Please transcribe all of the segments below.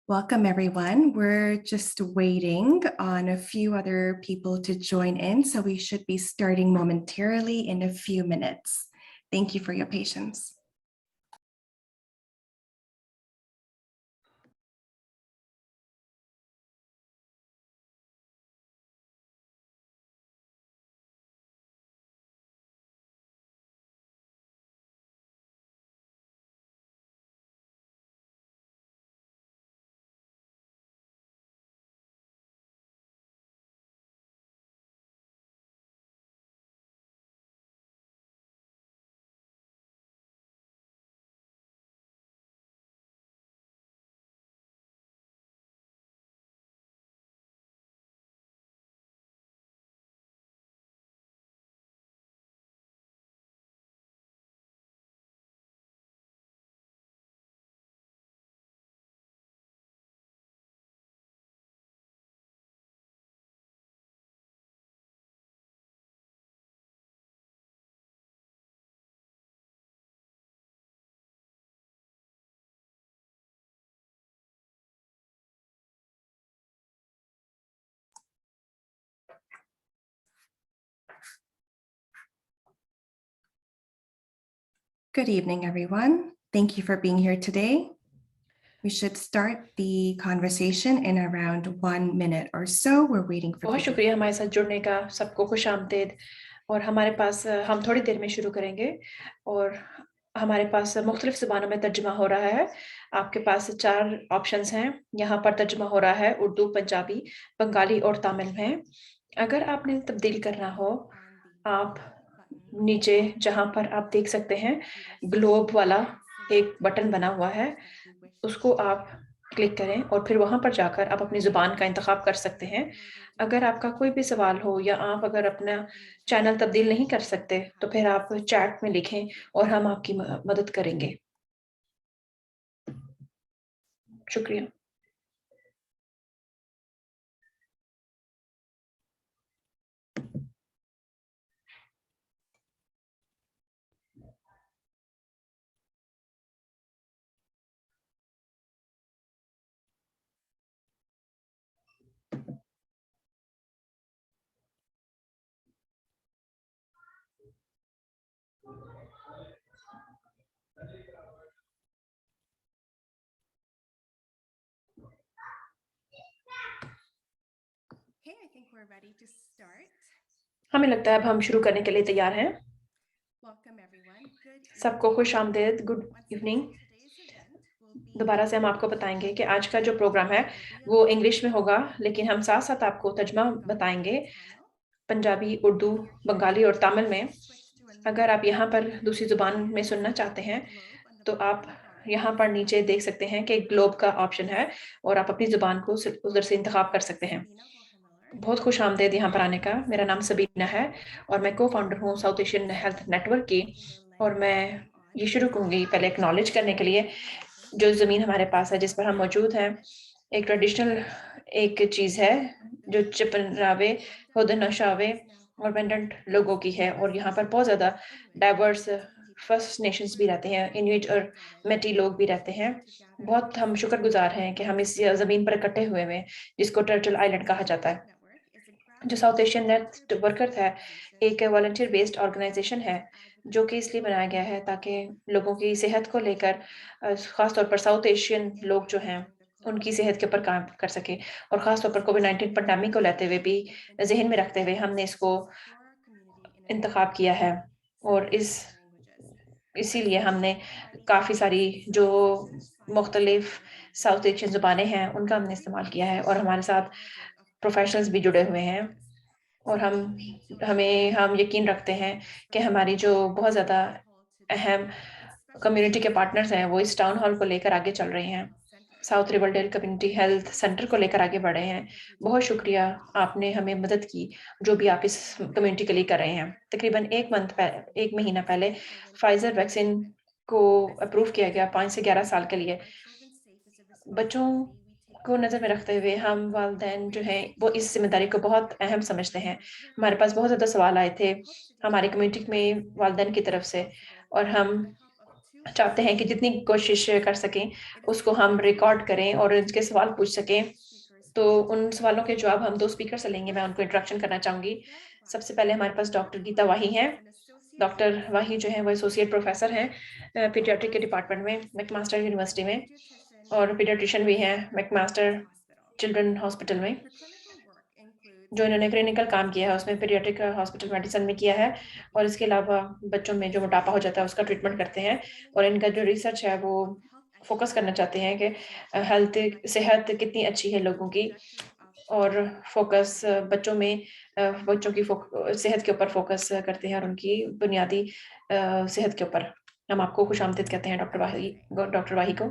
Welcome, everyone. We're just waiting on a few other people to join in, so we should be starting momentarily in a few minutes. Thank you for your patience. Good evening, everyone. Thank you for being here today. We should start the conversation in around 1 minute or so. We're waiting for बहुत शुक्रिया हमारे साथ जुड़ने का, सबको खुशामदीद। और हमारे पास हम थोड़ी देर में शुरू करेंगे और हमारे पास मुख्तलिफ ज़ुबानों में तर्जुमा हो रहा है। आपके पास 4 ऑप्शंस हैं। यहाँ पर तर्जुमा हो रहा है उर्दू, पंजाबी, बंगाली और तमिल में। अगर आपने तब्दील करना हो, आप नीचे जहाँ पर आप देख सकते हैं ग्लोब वाला एक बटन बना हुआ है, उसको आप क्लिक करें और फिर वहाँ पर जाकर आप अपनी ज़ुबान का इंतखाब कर सकते हैं। अगर आपका कोई भी सवाल हो या आप अगर अपना चैनल तब्दील नहीं कर सकते, तो फिर आप चैट में लिखें और हम आपकी मदद करेंगे। शुक्रिया। Okay, I think we're ready to start. हमें लगता है अब हम शुरू करने के लिए तैयार हैं। Welcome, everyone. Good सबको evening. खुशामदीद, good Once evening. again, today's event will be दोबारा से हम आपको बताएँगे कि आज का जो प्रोग्राम है, वो इंग्लिश में होगा, लेकिन हम साथ-साथ आपको तर्जुमा बताएँगे, पंजाबी, उर्दू, बंगाली और तमिल में। अगर आप यहाँ पर दूसरी ज़ुबान में सुनना चाहते हैं, तो आप यहाँ पर नीचे देख सकते हैं कि ग्लोब का ऑप्शन है और आप अपनी ज़ुबान को उधर से इंतखाब कर सकते हैं। बहुत खुशामदीद यहाँ पर आने का। मेरा नाम सबीना है और मैं को-फाउंडर हूँ साउथ एशियन हेल्थ नेटवर्क की, और मैं ये शुरू करूँगी पहले एक्नॉलेज करने के लिए जो ज़मीन हमारे पास है, जिस पर हम मौजूद हैं। एक ट्रेडिशनल एक चीज़ है जो चिपरावे, होदनशावे और वेंडेंट लोगों की है, और यहाँ पर बहुत ज़्यादा डाइवर्स फर्स्ट नेशंस भी रहते हैं, इनुइट और मेटी लोग भी रहते हैं। बहुत हम शुक्रगुज़ार हैं कि हम इस ज़मीन पर इकट्ठे हुए हैं, जिसको टर्टल आइलैंड कहा जाता है। जो साउथ एशियन नेटवर्क है, एक वॉलंटियर बेस्ड ऑर्गेनाइजेशन है, जो कि इसलिए बनाया गया है ताकि लोगों की सेहत को लेकर ख़ास तौर पर साउथ एशियन लोग जो हैं, उनकी सेहत के ऊपर काम कर सके, और ख़ास तौर पर कोविड-19 पैंडेमिक को लेते हुए भी ज़हन में रखते हुए हमने इसको इंतख़ाब किया है। और इसीलिए हमने काफ़ी सारी जो मुख्तलिफ साउथ एशियन ज़ुबानें हैं, उनका हमने इस्तेमाल किया है, और हमारे साथ प्रोफ़ेशनल्स भी जुड़े हुए हैं। और हम यकीन रखते हैं कि हमारी जो बहुत ज़्यादा अहम कम्युनिटी के पार्टनर्स हैं, वो इस टाउन हॉल को लेकर आगे चल रहे हैं। South Riverdale community health centre को लेकर आगे बढ़े हैं। बहुत शुक्रिया, आपने हमें मदद की, जो भी आप इस कम्युनिटी के लिए कर रहे हैं। तकरीबन 1 महीना पहले फाइज़र वैक्सीन को अप्रूव किया गया 5 से 11 साल के लिए। बच्चों को नज़र में रखते हुए हम वालिदैन जो हैं, वो इस ज़िम्मेदारी को बहुत अहम समझते हैं। हमारे पास बहुत ज़्यादा सवाल आए थे हमारी कम्युनिटी में वालिदैन की तरफ से, और हम चाहते हैं कि जितनी कोशिश कर सकें, उसको हम रिकॉर्ड करें और उनके सवाल पूछ सकें। तो उन सवालों के जवाब हम 2 स्पीकर से लेंगे, मैं उनको इंट्रोडक्शन करना चाहूँगी। सबसे पहले हमारे पास डॉक्टर गीता वाही हैं। डॉक्टर वाही जो हैं वो एसोसिएट प्रोफ़ेसर हैं पीडियाट्रिक के डिपार्टमेंट में, मैकमास्टर यूनिवर्सिटी में और पीडियाट्रिशियन भी हैं मैकमास्टर चिल्ड्रन हॉस्पिटल में। जो इन्होंने क्लिनिकल काम किया है उसमें पीडियाट्रिक हॉस्पिटल मेडिसिन में किया है और इसके अलावा बच्चों में जो मोटापा हो जाता है उसका ट्रीटमेंट करते हैं और इनका जो रिसर्च है वो फ़ोकस करना चाहते हैं कि हेल्थ सेहत कितनी अच्छी है लोगों की और फ़ोकस बच्चों की सेहत के ऊपर फ़ोकस करते हैं और उनकी बुनियादी सेहत के ऊपर। हम आपको खुशामदीद कहते हैं डॉक्टर वाही को।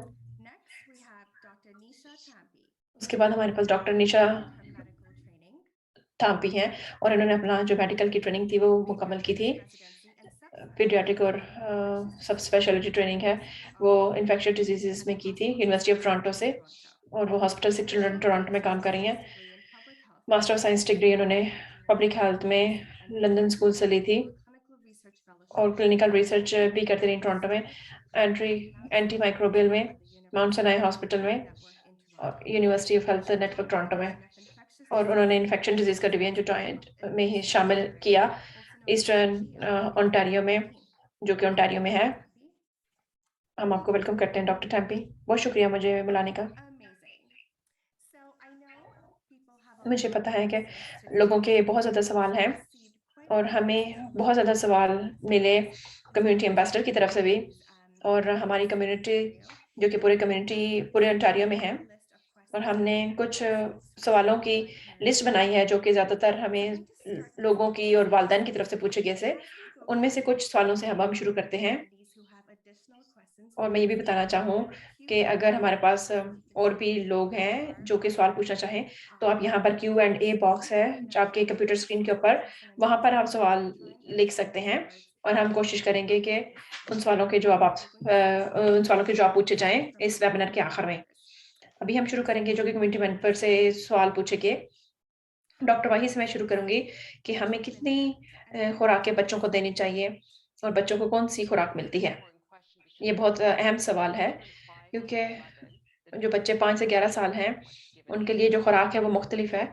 उसके बाद हमारे पास डॉक्टर निशा थांपी हैं और इन्होंने अपना जो मेडिकल की ट्रेनिंग थी वो मुकम्मल की थी। पीडियाट्रिक और सब स्पेशलिटी ट्रेनिंग है, वो इन्फेक्शियस डिजीज़ेज़ में की थी यूनिवर्सिटी ऑफ टोरंटो से और वो हॉस्पिटल से चिल्ड्रन टोरंटो में काम कर रही हैं। मास्टर ऑफ साइंस डिग्री उन्होंने पब्लिक हेल्थ में लंदन स्कूल से ली थी और क्लिनिकल रिसर्च भी करती रहीं टोरंटो में, एंटी माइक्रोबियल में, माउंट सिनाई हॉस्पिटल में और university of health network Toronto में और उन्होंने इन्फेक्शन डिजीज़ का डिवीजन जो जॉइंट में ही शामिल किया ईस्टर्न ओंटारियो में, जो कि ओंटारियो में है। हम आपको वेलकम करते हैं डॉक्टर टैम्पी। बहुत शुक्रिया मुझे बुलाने का। मुझे पता है कि लोगों के बहुत ज़्यादा सवाल हैं और हमें बहुत ज़्यादा सवाल मिले कम्युनिटी एम्बेसडर की तरफ से भी और हमारी कम्युनिटी जो कि पूरे ओंटारियो में है और हमने कुछ सवालों की लिस्ट बनाई है जो कि ज़्यादातर हमें लोगों की और वालिदैन की तरफ से पूछे गए थे। उनमें से कुछ सवालों से हम शुरू करते हैं। और मैं ये भी बताना चाहूँ कि अगर हमारे पास और भी लोग हैं जो कि सवाल पूछना चाहें, तो आप यहाँ पर क्यू एंड ए बॉक्स है जो आपके कंप्यूटर स्क्रीन के ऊपर, वहाँ पर आप सवाल लिख सकते हैं और हम कोशिश करेंगे कि उन सवालों के जवाब पूछे जाएँ इस वेबिनार के आखिर में। अभी हम शुरू करेंगे जो कि कम्युनिटी मेंबर से सवाल पूछेंगे। डॉक्टर वाही से मैं शुरू करूँगी कि हमें कितनी खुराकें बच्चों को देनी चाहिए और बच्चों को कौन-सी खुराक मिलती है? ये बहुत अहम सवाल है क्योंकि जो बच्चे 5 से 11 साल हैं, उनके लिए जो खुराक है वो मुख्तलिफ है,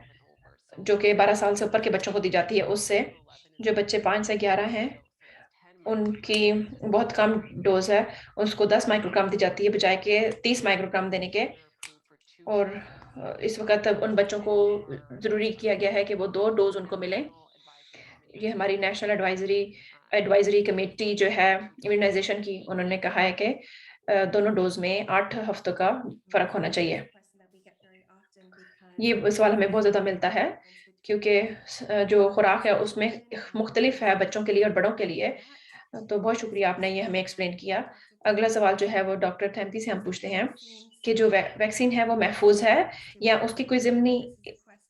जो कि 12 साल से ऊपर के बच्चों को दी जाती है उससे। जो बच्चे 5 से 11 हैं, उनकी बहुत कम डोज़ है, उसको 10 माइक्रोग्राम दी जाती है बजाय के 30 माइक्रोग्राम देने के और इस वक़्त उन बच्चों को ज़रूरी किया गया है कि वो 2 डोज़ उनको मिलें। ये हमारी नेशनल एडवाइज़री कमेटी जो है इम्यूनाइज़ेशन की, उन्होंने कहा है कि दोनों डोज़ में 8 हफ्तों का फ़र्क होना चाहिए। ये सवाल हमें बहुत ज़्यादा मिलता है क्योंकि जो खुराक है उसमें मुख्तलिफ है बच्चों के लिए और बड़ों के लिए। तो बहुत शुक्रिया आपने ये हमें एक्सप्लेन किया। अगला सवाल जो है वो डॉक्टर थेम्पी से हम पूछते हैं कि जो वैक्सीन है वो महफ़ूज़ है या उसके कोई ज़िमनी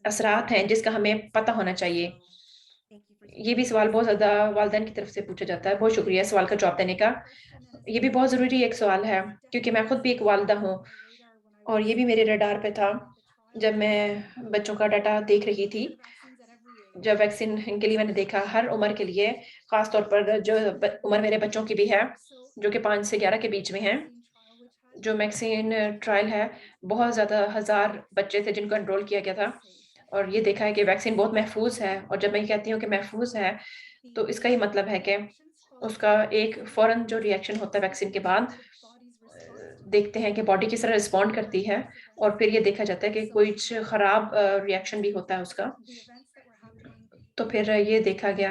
असरात हैं जिसका हमें पता होना चाहिए? ये भी सवाल बहुत ज़्यादा वालिदैन की तरफ से पूछा जाता है। बहुत शुक्रिया सवाल का जवाब देने का। ये भी बहुत ज़रूरी एक सवाल है क्योंकि मैं खुद भी एक वालिदा हूँ और ये भी मेरे रडार पे था जब मैं बच्चों का डाटा देख रही थी। जब वैक्सीन के लिए मैंने देखा हर उम्र के लिए, ख़ास तौर पर जो उम्र मेरे बच्चों की भी है, जो कि 5 से 11 के बीच में हैं। जो वैक्सीन ट्रायल है, बहुत ज़्यादा हज़ार बच्चे थे जिनको एनरोल किया गया था और ये देखा है कि वैक्सीन बहुत महफ़ूज़ है और जब मैं कहती हूँ कि महफ़ूज़ है, तो इसका ये मतलब है कि उसका एक फ़ौरन जो रिएक्शन होता है वैक्सीन के बाद देखते हैं कि बॉडी किस तरह रिस्पॉन्ड करती है और फिर ये देखा जाता है कि कुछ खराब रिएक्शन भी होता है उसका। तो फिर ये देखा गया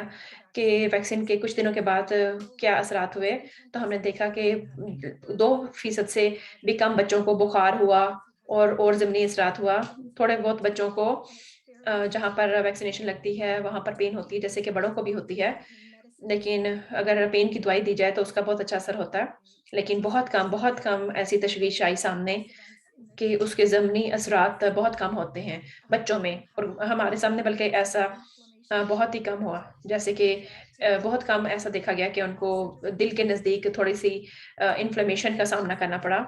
कि वैक्सीन के कुछ दिनों के बाद क्या असरात हुए, तो हमने देखा कि 2% से भी कम बच्चों को बुखार हुआ और ज़िमनी असरात हुआ। थोड़े बहुत बच्चों को जहाँ पर वैक्सीनेशन लगती है, वहाँ पर पेन होती है, जैसे कि बड़ों को भी होती है। लेकिन अगर पेन की दवाई दी जाए तो उसका बहुत अच्छा असर होता है। लेकिन बहुत कम ऐसी तशवीश आई सामने कि उसके ज़मनी असरात बहुत कम होते हैं बच्चों में और हमारे सामने बल्कि ऐसा बहुत ही कम हुआ। जैसे कि बहुत कम ऐसा देखा गया कि उनको दिल के नज़दीक थोड़ी-सी इन्फ्लेमेशन का सामना करना पड़ा।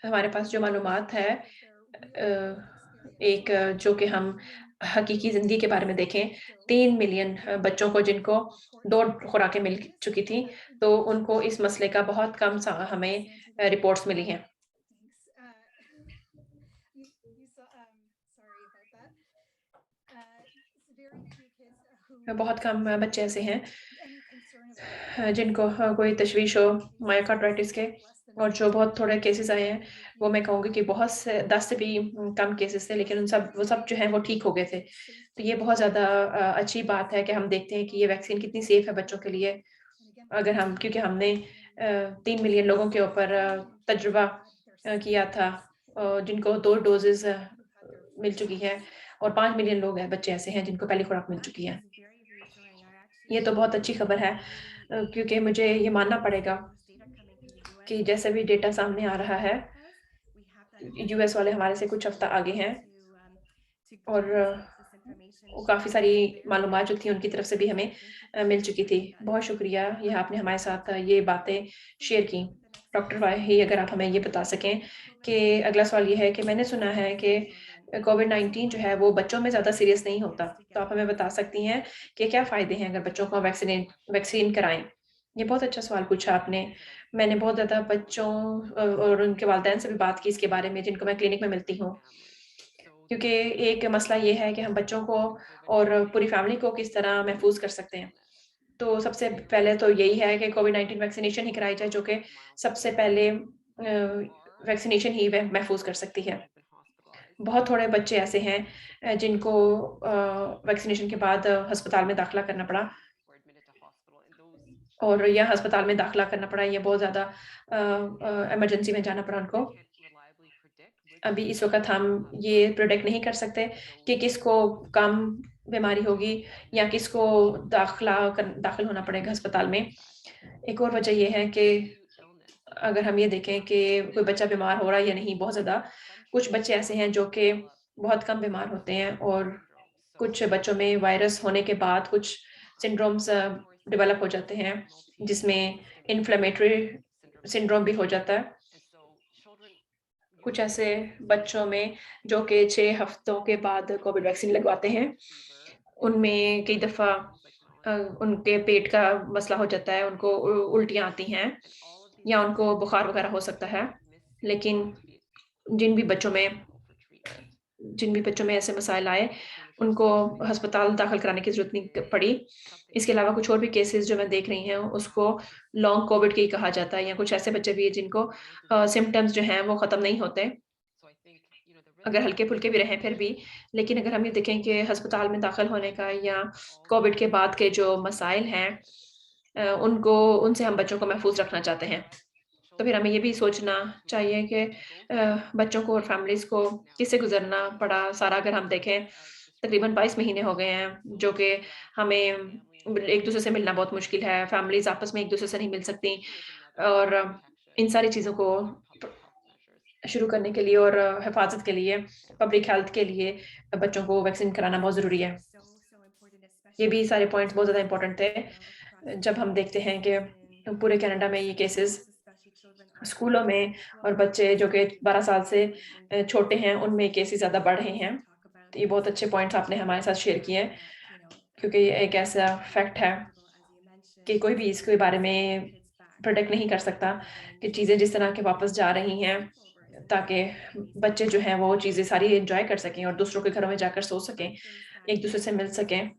हमारे पास जो मालूमात है जो कि हम हकीकी ज़िंदगी के बारे में देखें, 3 मिलियन बच्चों को जिनको 2 खुराकें मिल चुकी थी, तो उनको इस मसले का बहुत कम हमें रिपोर्ट्स मिली हैं। बहुत कम बच्चे ऐसे हैं जिनको कोई तशवीश हो मायोकार्डिटिस के, और जो बहुत थोड़े केसेस आए हैं, वो मैं कहूँगी कि बहुत से 10 से भी कम केसेस थे, लेकिन वो सब जो हैं वो ठीक हो गए थे। तो ये बहुत ज़्यादा अच्छी बात है कि हम देखते हैं कि ये वैक्सीन कितनी सेफ है बच्चों के लिए। अगर हम क्योंकि हमने 3 मिलियन लोगों के ऊपर तजुर्बा किया था, जिनको 2 डोज़ेज़ मिल चुकी है, और 5 मिलियन लोग हैं, बच्चे ऐसे हैं जिनको पहली खुराक मिल चुकी है। ये तो बहुत अच्छी खबर है, क्योंकि मुझे ये मानना पड़ेगा कि जैसे भी डेटा सामने आ रहा है, यूएस वाले हमारे से कुछ हफ्ता आगे हैं, और वो काफ़ी सारी मालूमात जो थी उनकी तरफ से भी हमें मिल चुकी थी। बहुत शुक्रिया, ये आपने हमारे साथ ये बातें शेयर की। डॉक्टर वाही, अगर आप हमें ये बता सकें कि अगला सवाल ये है कि मैंने सुना है कि कोविड-19 जो है वो बच्चों में ज़्यादा सीरियस नहीं होता। तो आप हमें बता सकती हैं कि क्या फ़ायदे हैं अगर बच्चों को वैक्सीन कराएँ? ये बहुत अच्छा सवाल पूछा आपने। मैंने बहुत ज़्यादा बच्चों और उनके वालिदैन से भी बात की इसके बारे में, जिनको मैं क्लिनिक में मिलती हूँ। क्योंकि एक मसला ये है कि हम बच्चों को और पूरी फैमिली को किस तरह महफूज़ कर सकते हैं। तो सबसे पहले तो यही है कि कोविड-19 वैक्सीनेशन ही कराई जाए, जो कि सबसे पहले वैक्सीनेशन ही महफूज़ कर सकती है। बहुत थोड़े बच्चे ऐसे हैं जिनको वैक्सीनेशन के बाद अस्पताल में दाखिला करना पड़ा, और या अस्पताल में दाखिला करना पड़ा, या बहुत ज़्यादा इमरजेंसी में जाना पड़ा उनको। अभी इस वक़्त हम ये प्रेडिक्ट नहीं कर सकते कि किसको कम बीमारी होगी, या किसको दाखिल होना पड़ेगा अस्पताल में। एक और वजह ये है कि अगर हम ये देखें कि कोई बच्चा बीमार हो रहा है या नहीं बहुत ज़्यादा, कुछ बच्चे ऐसे हैं जो कि बहुत कम बीमार होते हैं, और कुछ बच्चों में वायरस होने के बाद कुछ सिंड्रोम्स डेवलप हो जाते हैं, जिसमें इन्फ्लेमेटरी सिंड्रोम भी हो जाता है। कुछ ऐसे बच्चों में जो कि 6 हफ्तों के बाद कोविड वैक्सीन लगवाते हैं, उनमें कई दफ़ा अ, उनके पेट का मसला हो जाता है, उनको उल्टियाँ आती हैं, या उनको बुखार वगैरह हो सकता है। लेकिन जिन भी बच्चों में जिन भी बच्चों में ऐसे मसाइल आए, उनको अस्पताल दाखिल कराने की ज़रूरत नहीं पड़ी। इसके अलावा कुछ और भी केसेज़ जो मैं देख रही हूँ, उसको लॉन्ग कोविड के ही कहा जाता है, या कुछ ऐसे बच्चे भी हैं जिनको सिम्पटम्स जो हैं वो ख़त्म नहीं होते। अगर हल्के-फुल्के भी रहें फिर भी, लेकिन अगर हम ये देखें कि अस्पताल में दाखिल होने का या कोविड के बाद के जो मसाइल हैं, उनको उनसे हम बच्चों को महफूज़ रखना चाहते हैं। तो फिर हमें ये भी सोचना चाहिए कि बच्चों को और फैमिलीज़ को किससे गुज़रना पड़ा सारा, अगर हम देखें तकरीबन 22 महीने हो गए हैं, जो कि हमें एक-दूसरे से मिलना बहुत मुश्किल है, फैमिलीज़ आपस में एक-दूसरे से नहीं मिल सकती, और इन सारी चीज़ों को शुरू करने के लिए और हिफ़ाज़त के लिए, पब्लिक हेल्थ के लिए बच्चों को वैक्सीन कराना बहुत ज़रूरी है। ये भी सारे पॉइंट्स बहुत ज़्यादा इम्पोर्टेंट थे। जब हम देखते हैं कि पूरे कनाडा में ये केसेज़ स्कूलों में, और बच्चे जो कि 12 साल से छोटे हैं, उनमें केसेज़ ज़्यादा बढ़ रहे हैं। तो ये बहुत अच्छे पॉइंट्स आपने हमारे साथ शेयर किए हैं, क्योंकि ये एक ऐसा फैक्ट है कि कोई भी इसके बारे में प्रेडिक्ट नहीं कर सकता कि चीज़ें जिस तरह के वापस जा रही हैं, ताकि बच्चे जो हैं वो चीज़ें सारी एन्जॉय कर सकें और दूसरों के घरों में जाकर सो सकें, एक-दूसरे से मिल सकें।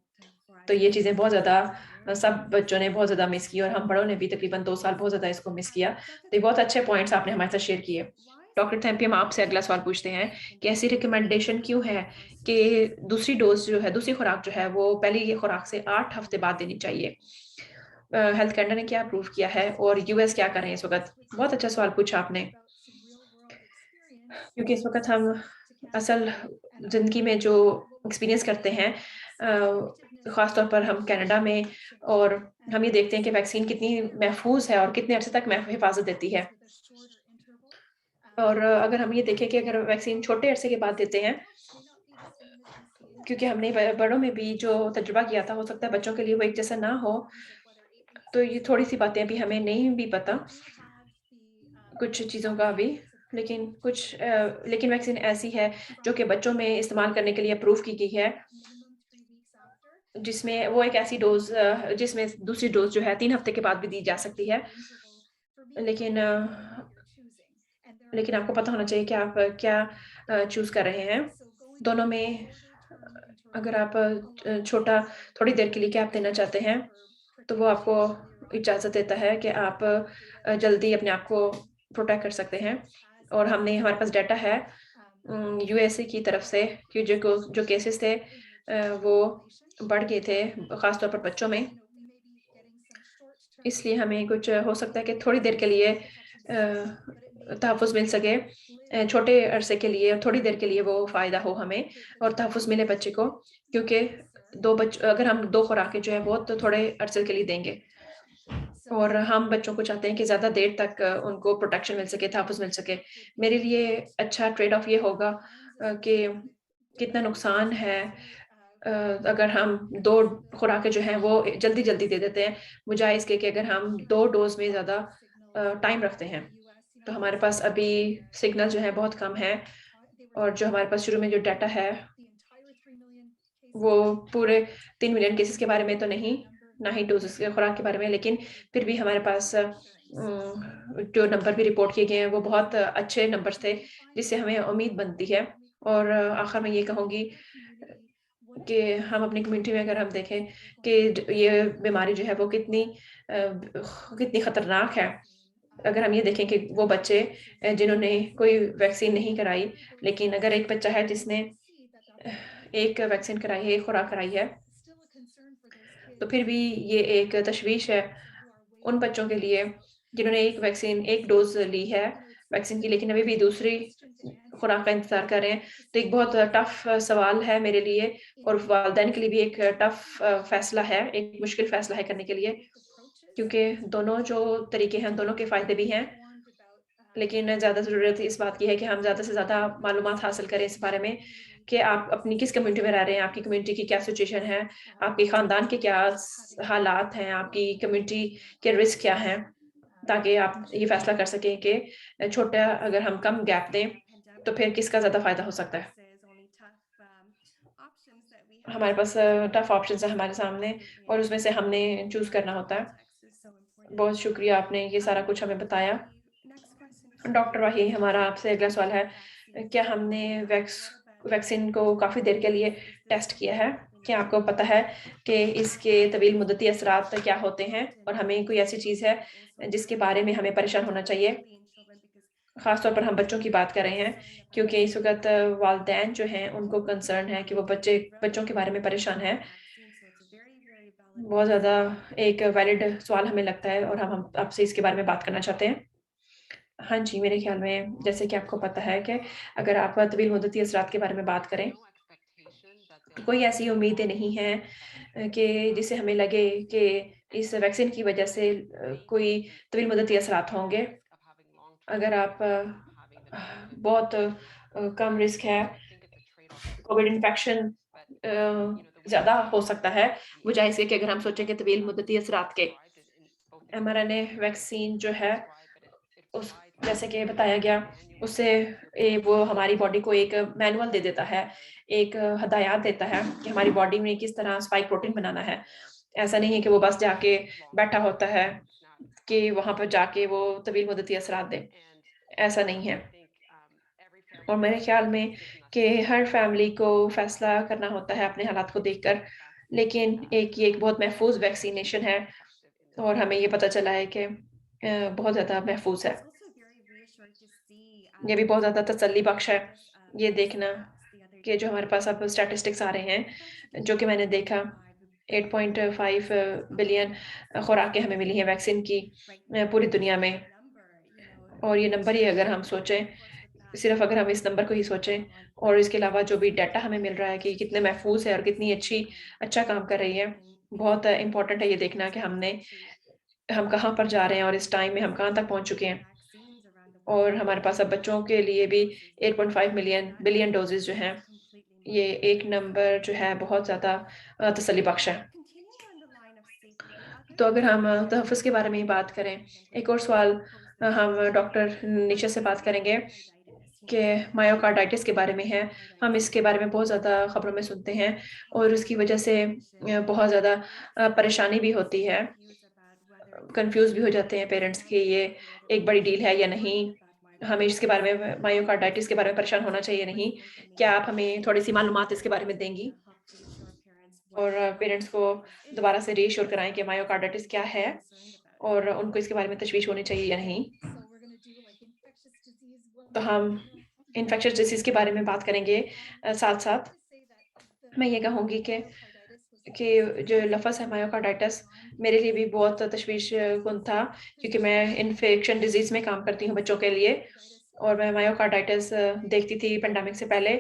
तो ये चीज़ें बहुत ज़्यादा सब बच्चों ने बहुत ज़्यादा मिस की, और हम बड़ों ने भी तकरीबन 2 साल बहुत ज़्यादा इसको मिस किया। तो ये बहुत अच्छे पॉइंट्स आपने हमारे साथ शेयर किए। डॉक्टर थैंपी, हम आपसे अगला सवाल पूछते हैं कि ऐसी रिकमेंडेशन क्यों है कि दूसरी डोज़ जो है, दूसरी खुराक जो है, वो पहली खुराक से 8 हफ्ते बाद देनी चाहिए? हेल्थ कैनेडा ने क्या अप्रूव किया है, और यूएस क्या कर रहे हैं इस वक़्त? बहुत अच्छा सवाल पूछा आपने, क्योंकि इस वक़्त हम असल ज़िंदगी में जो एक्सपीरियंस करते हैं, ख़ास तौर पर हम कनाडा में, और हम ये देखते हैं कि वैक्सीन कितनी महफ़ूज़ है और कितने अरसे तक हिफ़ाज़त देती है। और अगर हम ये देखें कि अगर वैक्सीन छोटे अरसे के बाद देते हैं, क्योंकि हमने बड़ों में भी जो तजुर्बा किया था, हो सकता है बच्चों के लिए वो एक जैसा ना हो, तो ये थोड़ी-सी बातें अभी हमें नहीं भी पता, कुछ चीज़ों का अभी। लेकिन वैक्सीन ऐसी है जो कि बच्चों में इस्तेमाल करने के लिए अप्रूव की गई है, जिसमें वो एक ऐसी जिसमें दूसरी डोज़ जो है 3 हफ्ते के बाद भी दी जा सकती है। लेकिन लेकिन आपको पता होना चाहिए कि आप क्या चूज़ कर रहे हैं। दोनों में अगर आप छोटा थोड़ी देर के लिए गैप देना चाहते हैं, तो वो आपको इजाज़त देता है कि आप जल्दी अपने आप को प्रोटेक्ट कर सकते हैं। और हमारे पास डाटा है यूएसए की तरफ से कि जो केसेस थे वो बढ़ गए थे, ख़ास तौर पर बच्चों में। इसलिए हमें कुछ हो सकता है कि थोड़ी देर के लिए तहफ़्फ़ुज़ मिल सके, छोटे अरसे के लिए, थोड़ी देर के लिए वो फ़ायदा हो हमें और तहफ़्फ़ुज़ मिले बच्चे को, क्योंकि 2 अगर हम 2 खुराकें जो है वो तो थोड़े अरसे के लिए देंगे। और हम बच्चों को चाहते हैं कि ज़्यादा देर तक उनको प्रोटेक्शन मिल सके, तहफ़्फ़ुज़ मिल सके। मेरे लिए अच्छा ट्रेड ऑफ ये होगा कि कितना नुकसान है अगर हम 2 खुराकें जो हैं वो जल्दी-जल्दी दे देते हैं, बजाए इसके कि अगर हम 2 डोज़ में ज़्यादा टाइम रखते हैं। तो हमारे पास अभी सिग्नल जो है बहुत कम है और जो हमारे पास शुरू में जो डाटा है, वो पूरे 3 मिलियन केसेज़ के बारे में तो नहीं, ना ही डोज़ेज़ के खुराक के बारे में, लेकिन फिर भी हमारे पास जो नंबर भी रिपोर्ट किए गए हैं, वो बहुत अच्छे नंबर्स थे, जिससे हमें उम्मीद बनती है। और आखिर में ये कहूँगी कि हम अपनी कम्युनिटी में अगर हम देखें कि ये बीमारी जो है वो कितनी खतरनाक है। अगर हम ये देखें कि वो बच्चे जिन्होंने कोई वैक्सीन नहीं कराई, लेकिन अगर एक बच्चा है जिसने अ, एक वैक्सीन कराई है, एक खुराक कराई है, तो फिर भी ये एक तशवीश है उन बच्चों के लिए जिन्होंने एक डोज़ ली है वैक्सीन की, लेकिन अभी भी दूसरी खुराक का इंतज़ार कर रहे हैं। तो एक बहुत टफ़ सवाल है मेरे लिए और वालिदैन के लिए भी एक टफ़ फ़ैसला है, एक मुश्किल फ़ैसला है करने के लिए, क्योंकि दोनों जो तरीके हैं, दोनों के फ़ायदे भी हैं। लेकिन ज़्यादा ज़रूरत इस बात की है कि हम ज़्यादा से ज़्यादा मालूमात हासिल करें इस बारे में कि आप अपनी किस कम्युनिटी में रह रहे हैं, आपकी कम्युनिटी की क्या सिचुएशन है, आपके ख़ानदान के क्या हालात हैं, आपकी कम्युनिटी के रिस्क क्या हैं, ताकि आप ये फ़ैसला कर सकें कि छोटा अगर हम कम गैप दें, तो फिर किसका ज़्यादा फ़ायदा हो सकता है। हमारे पास टफ़ ऑप्शंस हैं हमारे सामने और उसमें से हमने चूज़ करना होता है। बहुत शुक्रिया आपने ये सारा कुछ हमें बताया। डॉक्टर वाही, हमारा आपसे अगला सवाल है, क्या हमने वैक्सीन को काफ़ी देर के लिए टेस्ट किया है? क्या आपको पता है कि इसके तवील मुद्दती असरात क्या होते हैं? और हमें कोई ऐसी चीज़ है जिसके बारे में हमें परेशान होना चाहिए? ख़ास तौर पर हम बच्चों की बात कर रहे हैं, क्योंकि इस वक़्त वालिदैन जो हैं, उनको कंसर्न है कि वो बच्चों के बारे में परेशान हैं। बहुत ज़्यादा एक वैलिड सवाल हमें लगता है और हम आपसे इसके बारे में बात करना चाहते हैं। हाँ जी, मेरे ख़्याल में जैसे कि आपको पता है कि अगर आप तवील मुद्दती असरात के बारे में बात करें, तो कोई ऐसी उम्मीदें नहीं हैं कि जिससे हमें लगे कि इस वैक्सीन की वज़ह से कोई तवील मुद्दती असरात होंगे। अगर आप बहुत कम रिस्क है, कोविड इन्फेक्शन ज़्यादा हो सकता है, बजाए इसके कि अगर हम सोचें कि तवील मुद्दती असरात के। एमआरएनए वैक्सीन जो है उस जैसे कि बताया गया, उससे वो हमारी बॉडी को एक मैनुअल दे देता है, एक हदायत देता है कि हमारी बॉडी में किस तरह स्पाइक प्रोटीन बनाना है। ऐसा नहीं है कि वो बस जाके बैठा होता है कि वहाँ पर जाके वो तवील मुद्दती असरात दे, ऐसा नहीं है। और मेरे ख़्याल में कि हर फ़ैमिली को फ़ैसला करना होता है अपने हालात को देखकर, लेकिन ये एक बहुत महफ़ूज़ वैक्सीनेशन है और हमें ये पता चला है कि बहुत ज़्यादा महफ़ूज़ है। ये भी बहुत ज़्यादा तसल्ली बख्श है, ये देखना कि जो हमारे पास अब स्टैटिस्टिक्स आ रहे हैं, जो कि मैंने देखा 8.5 बिलियन खुराकें हमें मिली हैं वैक्सीन की पूरी दुनिया में। और ये नंबर ही अगर हम सोचें, सिर्फ़ अगर हम इस नंबर को ही सोचें और इसके अलावा जो भी डाटा हमें मिल रहा है कि कितने महफ़ूज़ है और कितनी अच्छा काम कर रही है, बहुत इम्पोर्टेंट है ये देखना कि हम कहाँ पर जा रहे हैं और इस टाइम में हम कहाँ तक पहुँच चुके हैं। और हमारे पास अब बच्चों के लिए भी 8.5 बिलियन डोज़ेज़ जो हैं, ये एक नंबर जो है बहुत ज़्यादा तसल्ली बख्श है। तो अगर हम तहफ़्फ़ुज़ के बारे में ही बात करें, एक और सवाल हम डॉक्टर निशा से बात करेंगे कि मायोकार्डाइटिस के बारे में है। हम इसके बारे में बहुत ज़्यादा खबरों में सुनते हैं और उसकी वजह से बहुत ज़्यादा परेशानी भी होती है। कन्फ्यूज़ भी हो जाते हैं पेरेंट्स कि ये एक बड़ी डील है या नहीं? हमें इसके बारे में मायोकार्डाइटिस के बारे में परेशान होना चाहिए या नहीं? क्या आप हमें थोड़ी-सी मालूमात इसके बारे में देंगी? और पेरेंट्स को दोबारा से रीएश्योर कराएँ कि मायोकार्डाइटिस क्या है और उनको इसके बारे में तशवीश होनी चाहिए या नहीं? तो हम इन्फेक्शियस डिसीज़ के बारे में बात करेंगे साथ-साथ। मैं ये कहूँगी कि जो लफ़्ज़ है मायोकार्डाइटिस मेरे लिए भी बहुत तशवीश कुन था क्योंकि मैं इन्फेक्शन डिज़ीज़ में काम करती हूँ बच्चों के लिए और मैं मायोकार्डाइटिस देखती थी पैंडेमिक से पहले।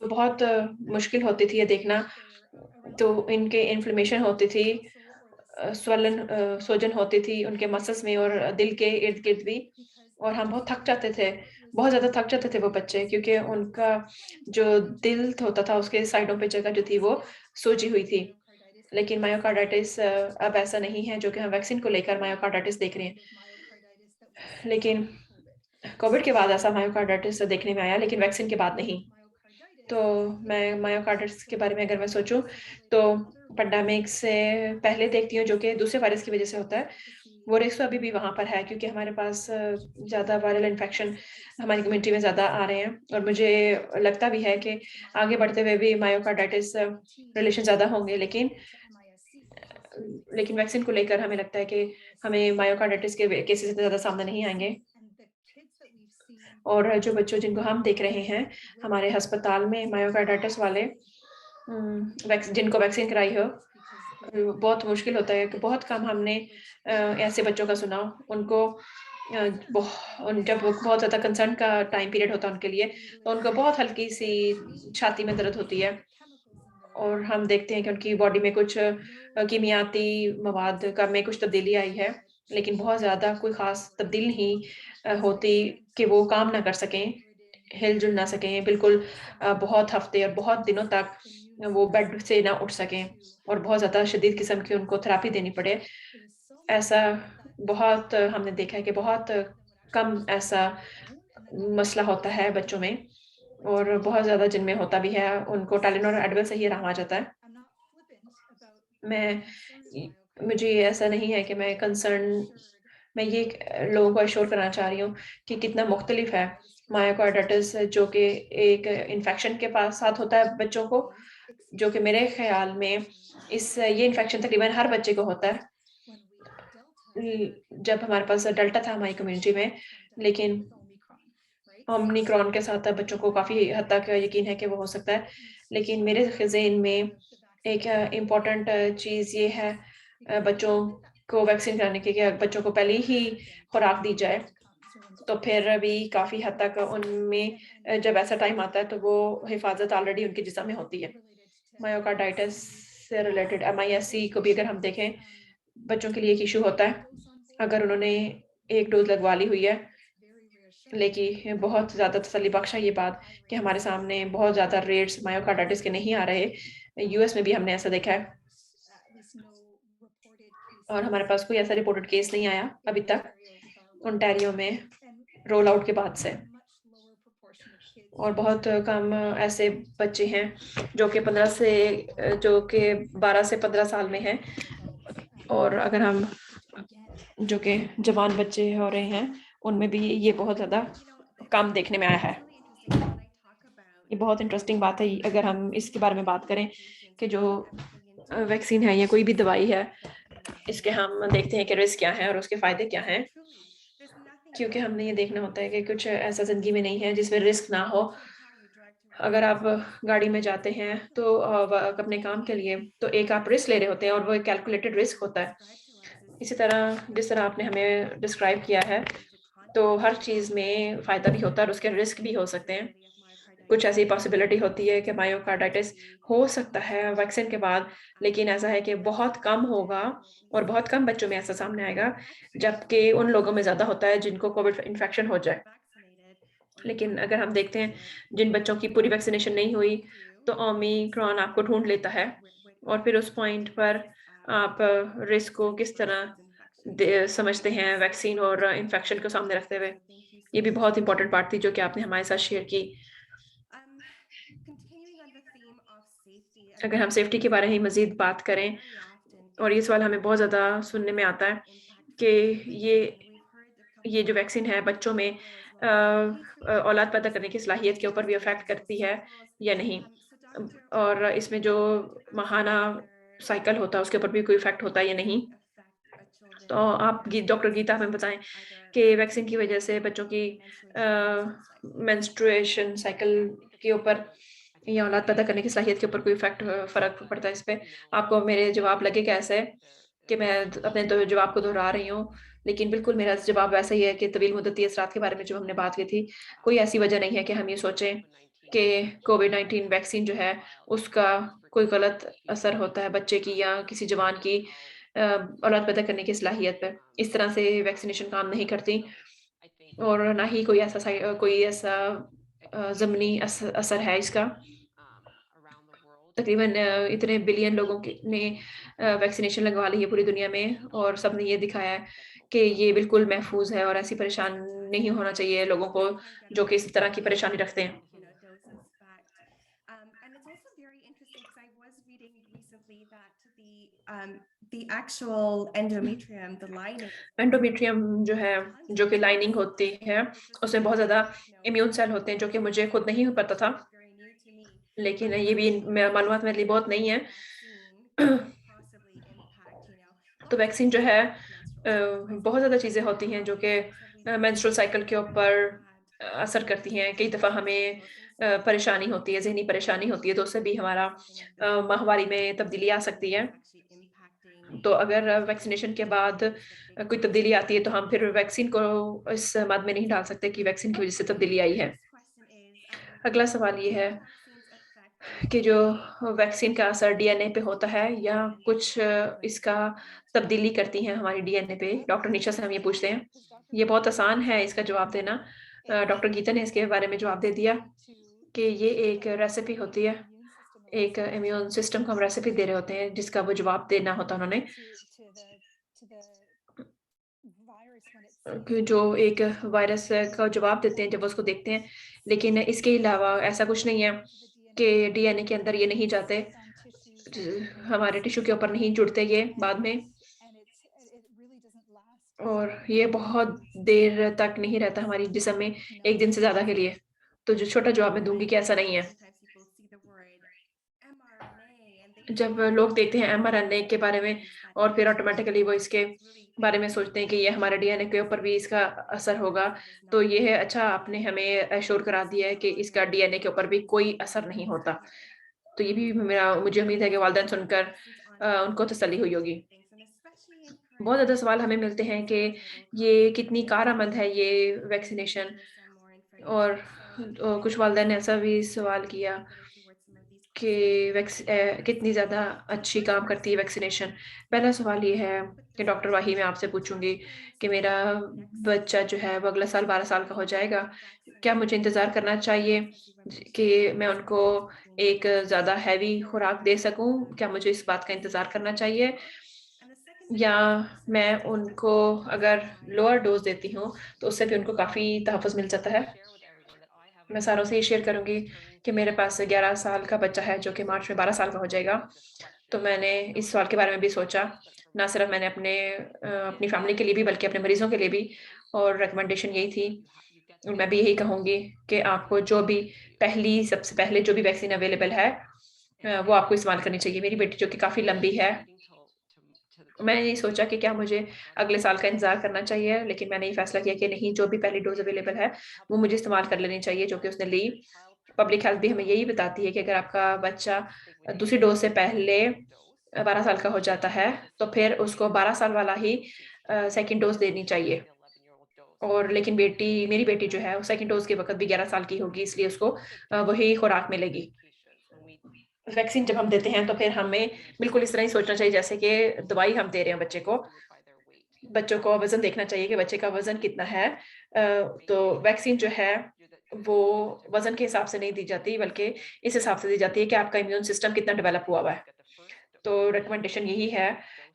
तो बहुत मुश्किल होती थी ये देखना। तो इनके इन्फ्लेमेशन होती थी, सूजन होती थी उनके मसल्स में और दिल के इर्द-गिर्द भी और हम बहुत थक जाते थे। बहुत ज़्यादा थक जाते थे वो बच्चे क्योंकि उनका जो दिल होता था उसके साइडों पे जगह जो थी वो सूजी हुई थी। लेकिन मायोकार्डाइटिस अब ऐसा नहीं है जो कि हम वैक्सीन को लेकर मायोकार्डाइटिस देख रहे हैं। लेकिन कोविड के बाद ऐसा मायोकार्डाइटिस देखने में आया लेकिन वैक्सीन के बाद नहीं। तो मैं मायोकार्डिटिस के बारे में अगर मैं सोचूँ, तो पैंडेमिक से पहले देखती हूँ जो कि दूसरे वायरस की वज़ह से होता है। वो रिस्क तो अभी भी वहाँ पर है क्योंकि हमारे पास ज़्यादा वायरल इन्फेक्शन हमारी कम्युनिटी में ज़्यादा आ रहे हैं और मुझे लगता भी है कि आगे बढ़ते हुए भी मायोकार्डाइटिस रिलेशन ज़्यादा होंगे। लेकिन वैक्सीन को लेकर हमें लगता है कि हमें मायोकार्डाइटिस के केसेज़ इतने ज़्यादा सामने नहीं आएँगे। और जो बच्चों जिनको हम देख रहे हैं, हमारे अस्पताल में मायोकार्डाइटिस वाले जिनको वैक्सीन कराई हो, बहुत मुश्किल होता है कि बहुत कम हमने ऐसे बच्चों का सुना। उनको अ, बोह उन जब वो बहुत ज़्यादा कंसर्न का टाइम पीरियड होता है उनके लिए, तो उनको बहुत हल्की-सी छाती में दर्द होती है और हम देखते हैं कि उनकी बॉडी में कुछ कीमियाती मवाद का में कुछ तब्दीली आई है, लेकिन बहुत ज़्यादा कोई ख़ास तब्दील नहीं होती कि वो काम ना कर सकें, हिल-जुल ना सकें, बिल्कुल बहुत हफ़्ते और बहुत दिनों तक वो बेड से ना उठ सकें और बहुत ज़्यादा शदीद किस्म की उनको थेरेपी देनी पड़े। ऐसा बहुत हमने देखा है कि बहुत कम ऐसा मसला होता है बच्चों में और बहुत ज़्यादा जिनमें होता भी है, उनको टाइलेनॉल और एडविल से ही आराम आ जाता है। मैं इ मुझे ऐसा नहीं है कि मैं ये लोगों को एश्योर करना चाह रही हूँ कि कितना मुख्तलिफ है मायोकार्डाइटिस जो कि एक इन्फेक्शन के पास साथ होता है बच्चों को, जो कि मेरे ख़्याल में ये इन्फेक्शन तकरीबन हर बच्चे को होता है। जब हमारे पास डेल्टा था हमारी कम्युनिटी में, लेकिन ओमिक्रॉन के साथ बच्चों को काफ़ी हद तक यकीन है कि वो हो सकता है। लेकिन मेरे ज़हन में एक इम्पोर्टेंट चीज़ ये है बच्चों को वैक्सीन कराने की कि बच्चों को पहले ही खुराक दी जाए, तो फिर भी काफ़ी हद तक उनमें जब ऐसा टाइम आता है तो वो हिफ़ाज़त ऑलरेडी उनके जिस्म में होती है। मायोकार्डाइटिस से रिलेटेड एमआईएससी को भी अगर हम देखें, बच्चों के लिए एक इश्यू होता है। अगर उन्होंने 1 डोज़ लगवा ली हुई है, लेकिन बहुत ज़्यादा तसल्ली बख्श है ये बात कि हमारे सामने बहुत ज़्यादा रेट्स मायोकार्डाइटिस के नहीं आ रहे। यूएस में भी हमने ऐसा देखा है और हमारे पास कोई ऐसा रिपोर्टेड केस नहीं आया अभी तक ओंटारियो में रोल आउट के बाद से। और बहुत कम ऐसे बच्चे हैं जो कि 12 से 15 साल में हैं और अगर हम जो कि जवान बच्चे हो रहे हैं, उनमें भी ये बहुत ज़्यादा कम देखने में आया है। ये बहुत इंटरेस्टिंग बात है अगर हम इसके बारे में बात करें कि जो वैक्सीन है या कोई भी दवाई है, इसके हम देखते हैं कि रिस्क क्या है और उसके फ़ायदे क्या हैं। क्योंकि हमने ये देखना होता है कि कुछ ऐसा ज़िंदगी में नहीं है जिसमें रिस्क ना हो। अगर आप गाड़ी में जाते हैं तो व अपने काम के लिए, तो एक आप रिस्क ले रहे होते हैं और वो एक कैलकुलेटेड रिस्क होता है। इसी तरह जिस तरह आपने हमें डिस्क्राइब किया है, तो हर चीज़ में फ़ायदा भी होता है और उसके रिस्क भी हो सकते हैं। कुछ ऐसी पॉसिबिलिटी होती है कि मायोकार्डाइटिस हो सकता है वैक्सीन के बाद, लेकिन ऐसा है कि बहुत कम होगा और बहुत कम बच्चों में ऐसा सामने आएगा, जबकि उन लोगों में ज़्यादा होता है जिनको कोविड इन्फेक्शन हो जाए। लेकिन अगर हम देखते हैं जिन बच्चों की पूरी वैक्सीनेशन नहीं हुई, तो ओमिक्रॉन आपको ढूँढ लेता है और फिर उस पॉइंट पर आप रिस्क को किस तरह समझते हैं वैक्सीन और इन्फेक्शन को सामने रखते हुए? ये भी बहुत इंपॉर्टेंट बात थी जो कि आपने हमारे साथ शेयर की। अगर हम सेफ्टी के बारे में मज़ीद बात करें और ये सवाल हमें बहुत ज़्यादा सुनने में आता है कि ये ये जो वैक्सीन है बच्चों में औलाद पैदा करने की सलाहियत के ऊपर भी इफ़ेक्ट करती है या नहीं? और इसमें जो माहाना साइकिल होता है उसके ऊपर भी कोई इफ़ेक्ट होता है या नहीं? तो आप डॉक्टर गीता हमें बताएँ कि वैक्सीन की वज़ह से बच्चों की मेंस्ट्रुएशन साइकिल के ऊपर या औलाद पैदा करने की सलाहियत के ऊपर कोई फ़र्क पड़ता है इस पे? आपको मेरे जवाब लगे कैसे? कि मैं अपने जवाब को दोहरा रही हूँ, लेकिन बिल्कुल मेरा जवाब वैसा ही है कि तवील मुद्दती असरात के बारे में जो हमने बात की थी, कोई ऐसी वजह नहीं है कि हम ये सोचें कि कोविड-19 वैक्सीन जो है, उसका कोई गलत असर होता है बच्चे की या किसी जवान की औलाद पैदा करने की सलाहियत पे। इस तरह से वैक्सीनेशन काम नहीं करती और ना ही कोई ऐसा ज़मीनी असर है इसका। तकरीबन इतने बिलियन लोगों ने वैक्सीनेशन लगवा ली है पूरी दुनिया में और सबने ये दिखाया है कि ये बिल्कुल महफूज़ है और ऐसी परेशान नहीं होना चाहिए लोगों को जो कि इस तरह की परेशानी रखते हैं। And it's also very interesting because I was reading recently that the actual endometrium, the lining, endometrium जो है, जो कि लाइनिंग होती है, उसमें बहुत ज़्यादा इम्यून सेल होते हैं जो कि मुझे खुद नहीं पता था, लेकिन ये भी मालूमात मेरे लिए बहुत नई है। तो वैक्सीन जो है बहुत ज़्यादा चीज़ें होती हैं जो कि मेंस्ट्रुअल साइकिल के ऊपर असर करती हैं। कई दफ़ा हमें परेशानी होती है, ज़हनी परेशानी होती है, तो उससे भी हमारा माहवारी में तब्दीली आ सकती है। तो अगर वैक्सीनेशन के बाद कोई तब्दीली आती है, तो हम फिर वैक्सीन को इस मद में नहीं डाल सकते कि वैक्सीन की वज़ह से तब्दीली आई है। अगला सवाल ये है कि जो वैक्सीन का असर डीएनए पे होता है या कुछ इसका तब्दीली करती हैं हमारी डीएनए पे? डॉक्टर निशा से हम ये पूछते हैं। ये बहुत आसान है इसका जवाब देना। डॉक्टर गीता ने इसके बारे में जवाब दे दिया कि ये एक रेसिपी होती है। एक इम्यून सिस्टम को हम रेसिपी दे रहे होते हैं जिसका वो जवाब देना होता है उन्होंने। कि जो एक वायरस का जवाब देते हैं जब उसको देखते हैं। लेकिन इसके अलावा ऐसा कुछ नहीं है कि डीएनए के अंदर ये नहीं जाते। हमारे टिश्यू के ऊपर नहीं जुड़ते ये बाद में और ये बहुत देर तक नहीं रहता हमारी जिस्म में 1 दिन से ज़्यादा के लिए। तो जो छोटा जवाब मैं दूँगी कि ऐसा नहीं है। जब लोग देखते हैं एमआरएनए के बारे में और फिर ऑटोमैटिकली वो इसके बारे में सोचते हैं कि ये हमारे डीएनए के ऊपर भी इसका असर होगा। तो ये है अच्छा आपने हमें एश्योर करा दिया है कि इसका डीएनए के ऊपर भी कोई असर नहीं होता। तो ये भी मेरा मुझे उम्मीद है कि वालिदैन सुनकर उनको तसल्ली हुई होगी। बहुत ज़्यादा सवाल हमें मिलते हैं कि ये कितनी कारआमद है ये वैक्सीनेशन और कुछ वालिदैन ने ऐसा भी सवाल किया कि कितनी ज़्यादा अच्छी काम करती है वैक्सीनेशन। पहला सवाल ये है कि डॉक्टर वाही मैं आपसे पूछूँगी कि मेरा बच्चा जो है वो अगला साल 12 साल का हो जाएगा। क्या मुझे इंतज़ार करना चाहिए कि मैं उनको एक ज़्यादा हैवी खुराक दे सकूँ? क्या मुझे इस बात का इंतज़ार करना चाहिए? या मैं उनको अगर लोअर डोज़ देती हूँ, तो उससे भी उनको काफ़ी तहफ़्फ़ुज़ मिल जाता है? मैं सारों से ये शेयर करूँगी कि मेरे पास 11 साल का बच्चा है जो कि मार्च में 12 साल का हो जाएगा। तो मैंने इस सवाल के बारे में भी सोचा, ना सिर्फ़ मैंने अपनी फ़ैमिली के लिए भी बल्कि अपने मरीज़ों के लिए भी और रिकमेंडेशन यही थी। मैं भी यही कहूँगी कि आपको जो भी सबसे पहले जो भी वैक्सीन अवेलेबल है वो आपको इस्तेमाल करनी चाहिए। मेरी बेटी जो कि काफ़ी लंबी है, मैंने ये सोचा कि क्या मुझे अगले साल का इंतज़ार करना चाहिए, लेकिन मैंने ये फ़ैसला किया कि नहीं, जो भी पहली डोज़ अवेलेबल है, वो मुझे इस्तेमाल कर लेनी चाहिए, जो कि उसने ली। पब्लिक हेल्थ भी हमें यही बताती है कि अगर आपका बच्चा दूसरी डोज़ से पहले 12 साल का हो जाता है, तो फिर उसको 12 साल वाला ही सेकंड डोज़ देनी चाहिए। और लेकिन मेरी बेटी जो है, वो सेकंड डोज़ के वक़्त भी 11 साल की होगी, इसलिए उसको वही खुराक मिलेगी। वैक्सीन जब हम देते हैं, तो फिर हमें बिल्कुल इस तरह ही सोचना चाहिए जैसे कि दवाई हम दे रहे हैं बच्चे को। बच्चों को वज़न देखना चाहिए कि बच्चे का वज़न कितना है। तो वैक्सीन जो है, वो वज़न के हिसाब से नहीं दी जाती, बल्कि इस हिसाब से दी जाती है कि आपका इम्यून सिस्टम कितना डेवलप हुआ हुआ है। तो रिकमेंडेशन यही है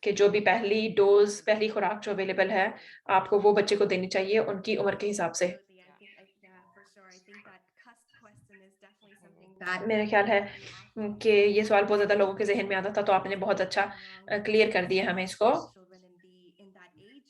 कि जो भी पहली खुराक जो अवेलेबल है, आपको वो बच्चे को देनी चाहिए उनकी उम्र के हिसाब से। Absolutely. Yeah, for sure. I think that cusp question is definitely something that मेरा ख्याल है we often कि ये सवाल बहुत ज़्यादा लोगों के ज़हन में आता था, तो आपने बहुत अच्छा nothing wrong with क्लियर कर दिया हमें इसको। breastfeeding children in that age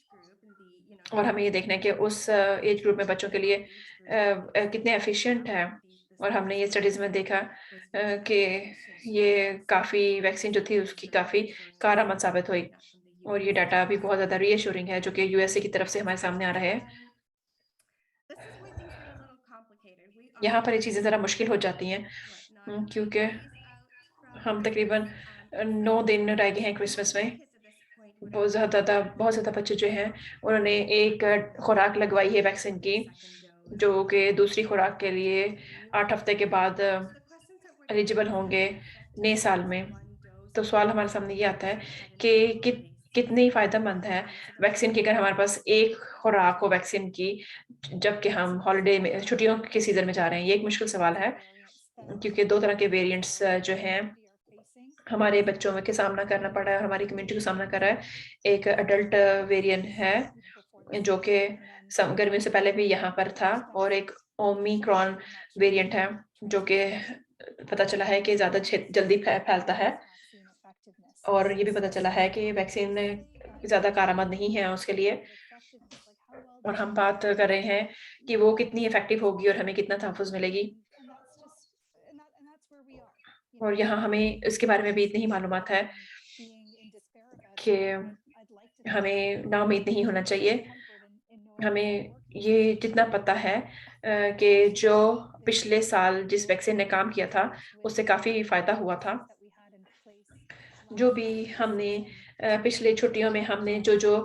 group, in the और हमें ये देखना है कि उस एज ग्रुप में बच्चों के लिए age group कितने एफिशिएंट है। the और हमने ये studies स्टडीज़ में showing देखा was कि very efficient. ये So काफ़ी वैक्सीन जो थी this is उसकी very काफ़ी reassuring कारआमद साबित हुई। coming up from the और ये US डाटा too. भी बहुत ज़्यादा रीअश्योरिंग है जो कि यूएसए की तरफ से हमारे सामने आ रहा है। This is where things get a little complicated. We यहाँ are पर ये चीज़ें ज़रा मुश्किल हो जाती हैं not a few क्योंकि days out from हम Christmas. तकरीबन 9 दिन रह गए हैं क्रिसमस में। Kids at this point would have बहुत ज़्यादा बच्चे जो हैं उन्होंने एक खुराक लगवाई है वैक्सीन की, second dose. जो कि दूसरी खुराक के लिए 8 हफ्ते के बाद So the questions that we're eligible getting is होंगे how नए effective साल is में। one dose तो of सवाल हमारे सामने ये आता है vaccine at an कि holiday कितनी season? फ़ायदेमंद है वैक्सीन की, अगर हमारे पास एक खुराक हो वैक्सीन की, जबकि हम हॉलिडे में छुट्टियों के सीज़न में जा रहे हैं। ये एक मुश्किल सवाल है क्योंकि 2 तरह के वेरिएंट्स जो हैं हमारे बच्चों में के सामना करना पड़ रहा है और हमारी कम्युनिटी को सामना कर रहा है। एक अडल्ट वेरिएंट है जो कि गर्मियों से पहले भी यहाँ पर था, और एक ओमिक्रॉन वेरिएंट है जो कि पता चला है कि ज़्यादा जल्दी फैलता है, और ये भी पता चला है कि वैक्सीन ज़्यादा कारआमद नहीं है उसके लिए। और हम बात कर रहे हैं कि वो कितनी इफ़ेक्टिव होगी और हमें कितना तहफ़्फ़ुज़ मिलेगी। और यहाँ हमें इसके बारे में भी इतनी ही मालूमात है कि हमें नाउम्मीद नहीं होना चाहिए। हमें ये जितना पता है कि जो पिछले साल जिस वैक्सीन ने काम किया था, उससे काफ़ी फ़ायदा हुआ था। जो भी हमने पिछले छुट्टियों में हमने जो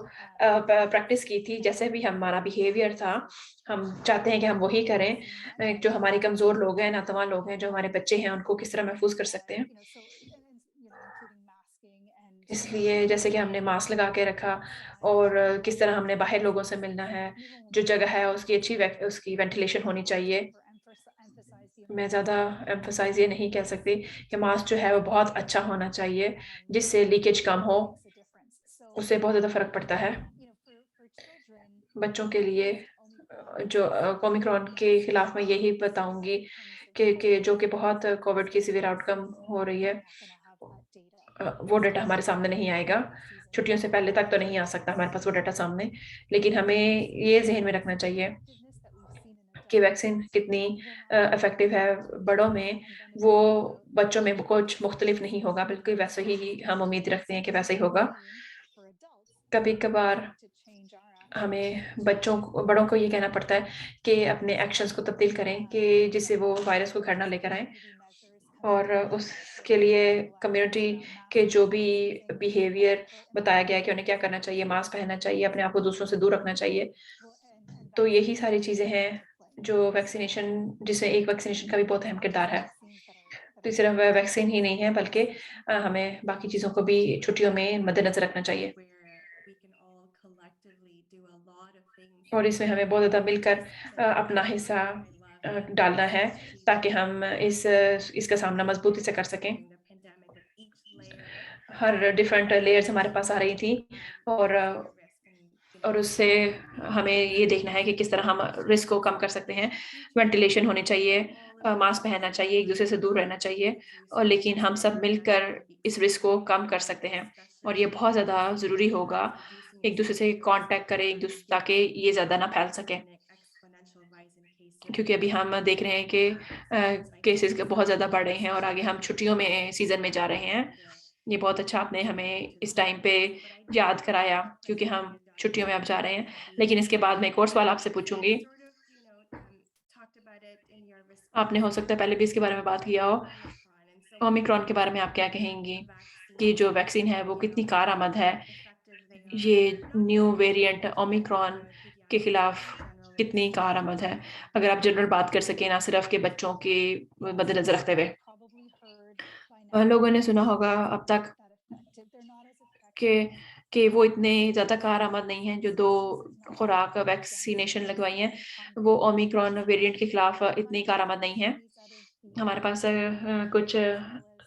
प्रैक्टिस की थी, जैसे भी हमारा बिहेवियर था, हम चाहते हैं कि हम वही करें। जो हमारे कमज़ोर लोग हैं, नातवान लोग हैं, जो हमारे बच्चे हैं, उनको किस तरह महफ़ूज़ कर सकते हैं। इसलिए जैसे कि हमने मास्क लगा के रखा, और किस तरह हमने बाहर लोगों से मिलना है, जो जगह है उसकी उसकी वेंटिलेशन होनी चाहिए। मैं ज़्यादा एम्फसाइज़ ये नहीं कह सकती कि मास्क जो है वो बहुत अच्छा होना चाहिए, जिससे लीकेज कम हो, उससे बहुत ज़्यादा फ़र्क पड़ता है। बच्चों के लिए जो ओमिक्रॉन के खिलाफ मैं यही बताऊँगी कि जो कि बहुत कोविड की सीवियर आउटकम हो रही है, वो डाटा हमारे सामने नहीं आएगा। छुट्टियों से पहले तक तो नहीं आ सकता हमारे पास वो डाटा सामने, लेकिन हमें ये ज़हन में रखना चाहिए कि वैक्सीन कितनी इफ़ेक्टिव है बड़ों में, वो बच्चों में कुछ मुख्तलिफ नहीं होगा, बिल्कुल वैसे ही हम उम्मीद रखते हैं कि वैसे ही होगा। कभी-कभार हमें बड़ों को ये कहना पड़ता है कि अपने एक्शंस को तब्दील करें कि जिससे वो वायरस को घर ना लेकर आएँ, और उसके लिए कम्युनिटी के जो भी बिहेवियर बताया गया है कि उन्हें क्या करना चाहिए, मास्क पहनना चाहिए, अपने आप को दूसरों से दूर रखना चाहिए। तो यही सारी चीज़ें हैं जो जिसमें एक वैक्सीनेशन का भी बहुत अहम किरदार है। तो सिर्फ वैक्सीन ही नहीं है, बल्कि हमें बाकी चीज़ों को भी छुट्टियों में मद्देनज़र रखना चाहिए। Where we can all collectively do a lot of things और इसमें हमें बहुत ज़्यादा मिलकर अपना हिस्सा I love डालना है, to ताकि हम इसका सामना मज़बूती से कर सकें। during the pandemic with each layer her different layers हमारे पास आ रही थी, और greater risk and उससे हमें ये देखना है कि किस तरह हम रिस्क को कम कर सकते हैं। वेंटिलेशन होनी चाहिए, मास्क पहनना चाहिए, एक-दूसरे से दूर रहना चाहिए, और लेकिन हम सब मिलकर इस रिस्क को कम कर सकते हैं, और ये बहुत ज़्यादा ज़रूरी होगा। एक-दूसरे से कॉन्टैक्ट करें, ताकि ये ज़्यादा ना फैल सके। क्योंकि अभी हम देख रहे हैं कि केसेज़ बहुत ज़्यादा बढ़ रहे हैं, और आगे हम छुट्टियों में सीज़न में जा रहे हैं। ये बहुत अच्छा आपने हमें इस टाइम पे याद कराया, क्योंकि हम छुट्टियों में अब जा रहे हैं। लेकिन इसके बाद मैं एक और सवाल आपसे पूछूँगी। आपने हो सकता है पहले भी इसके बारे में बात किया हो। ओमिक्रॉन के बारे में आप क्या कहेंगी कि जो वैक्सीन है वो कितनी कारआमद है? ये न्यू वेरिएंट ओमिक्रॉन के खिलाफ कितनी कारआमद है? अगर आप जनरल बात कर सकें, ना सिर्फ़ के बच्चों के मद्देनज़र रखते हुए। लोगों ने सुना होगा अब तक कि वो इतने ज़्यादा कारआमद नहीं हैं, जो 2 खुराक वैक्सीनेशन लगवाई हैं, वो ओमिक्रॉन वेरिएंट के खिलाफ इतनी कारआमद नहीं हैं। हमारे पास कुछ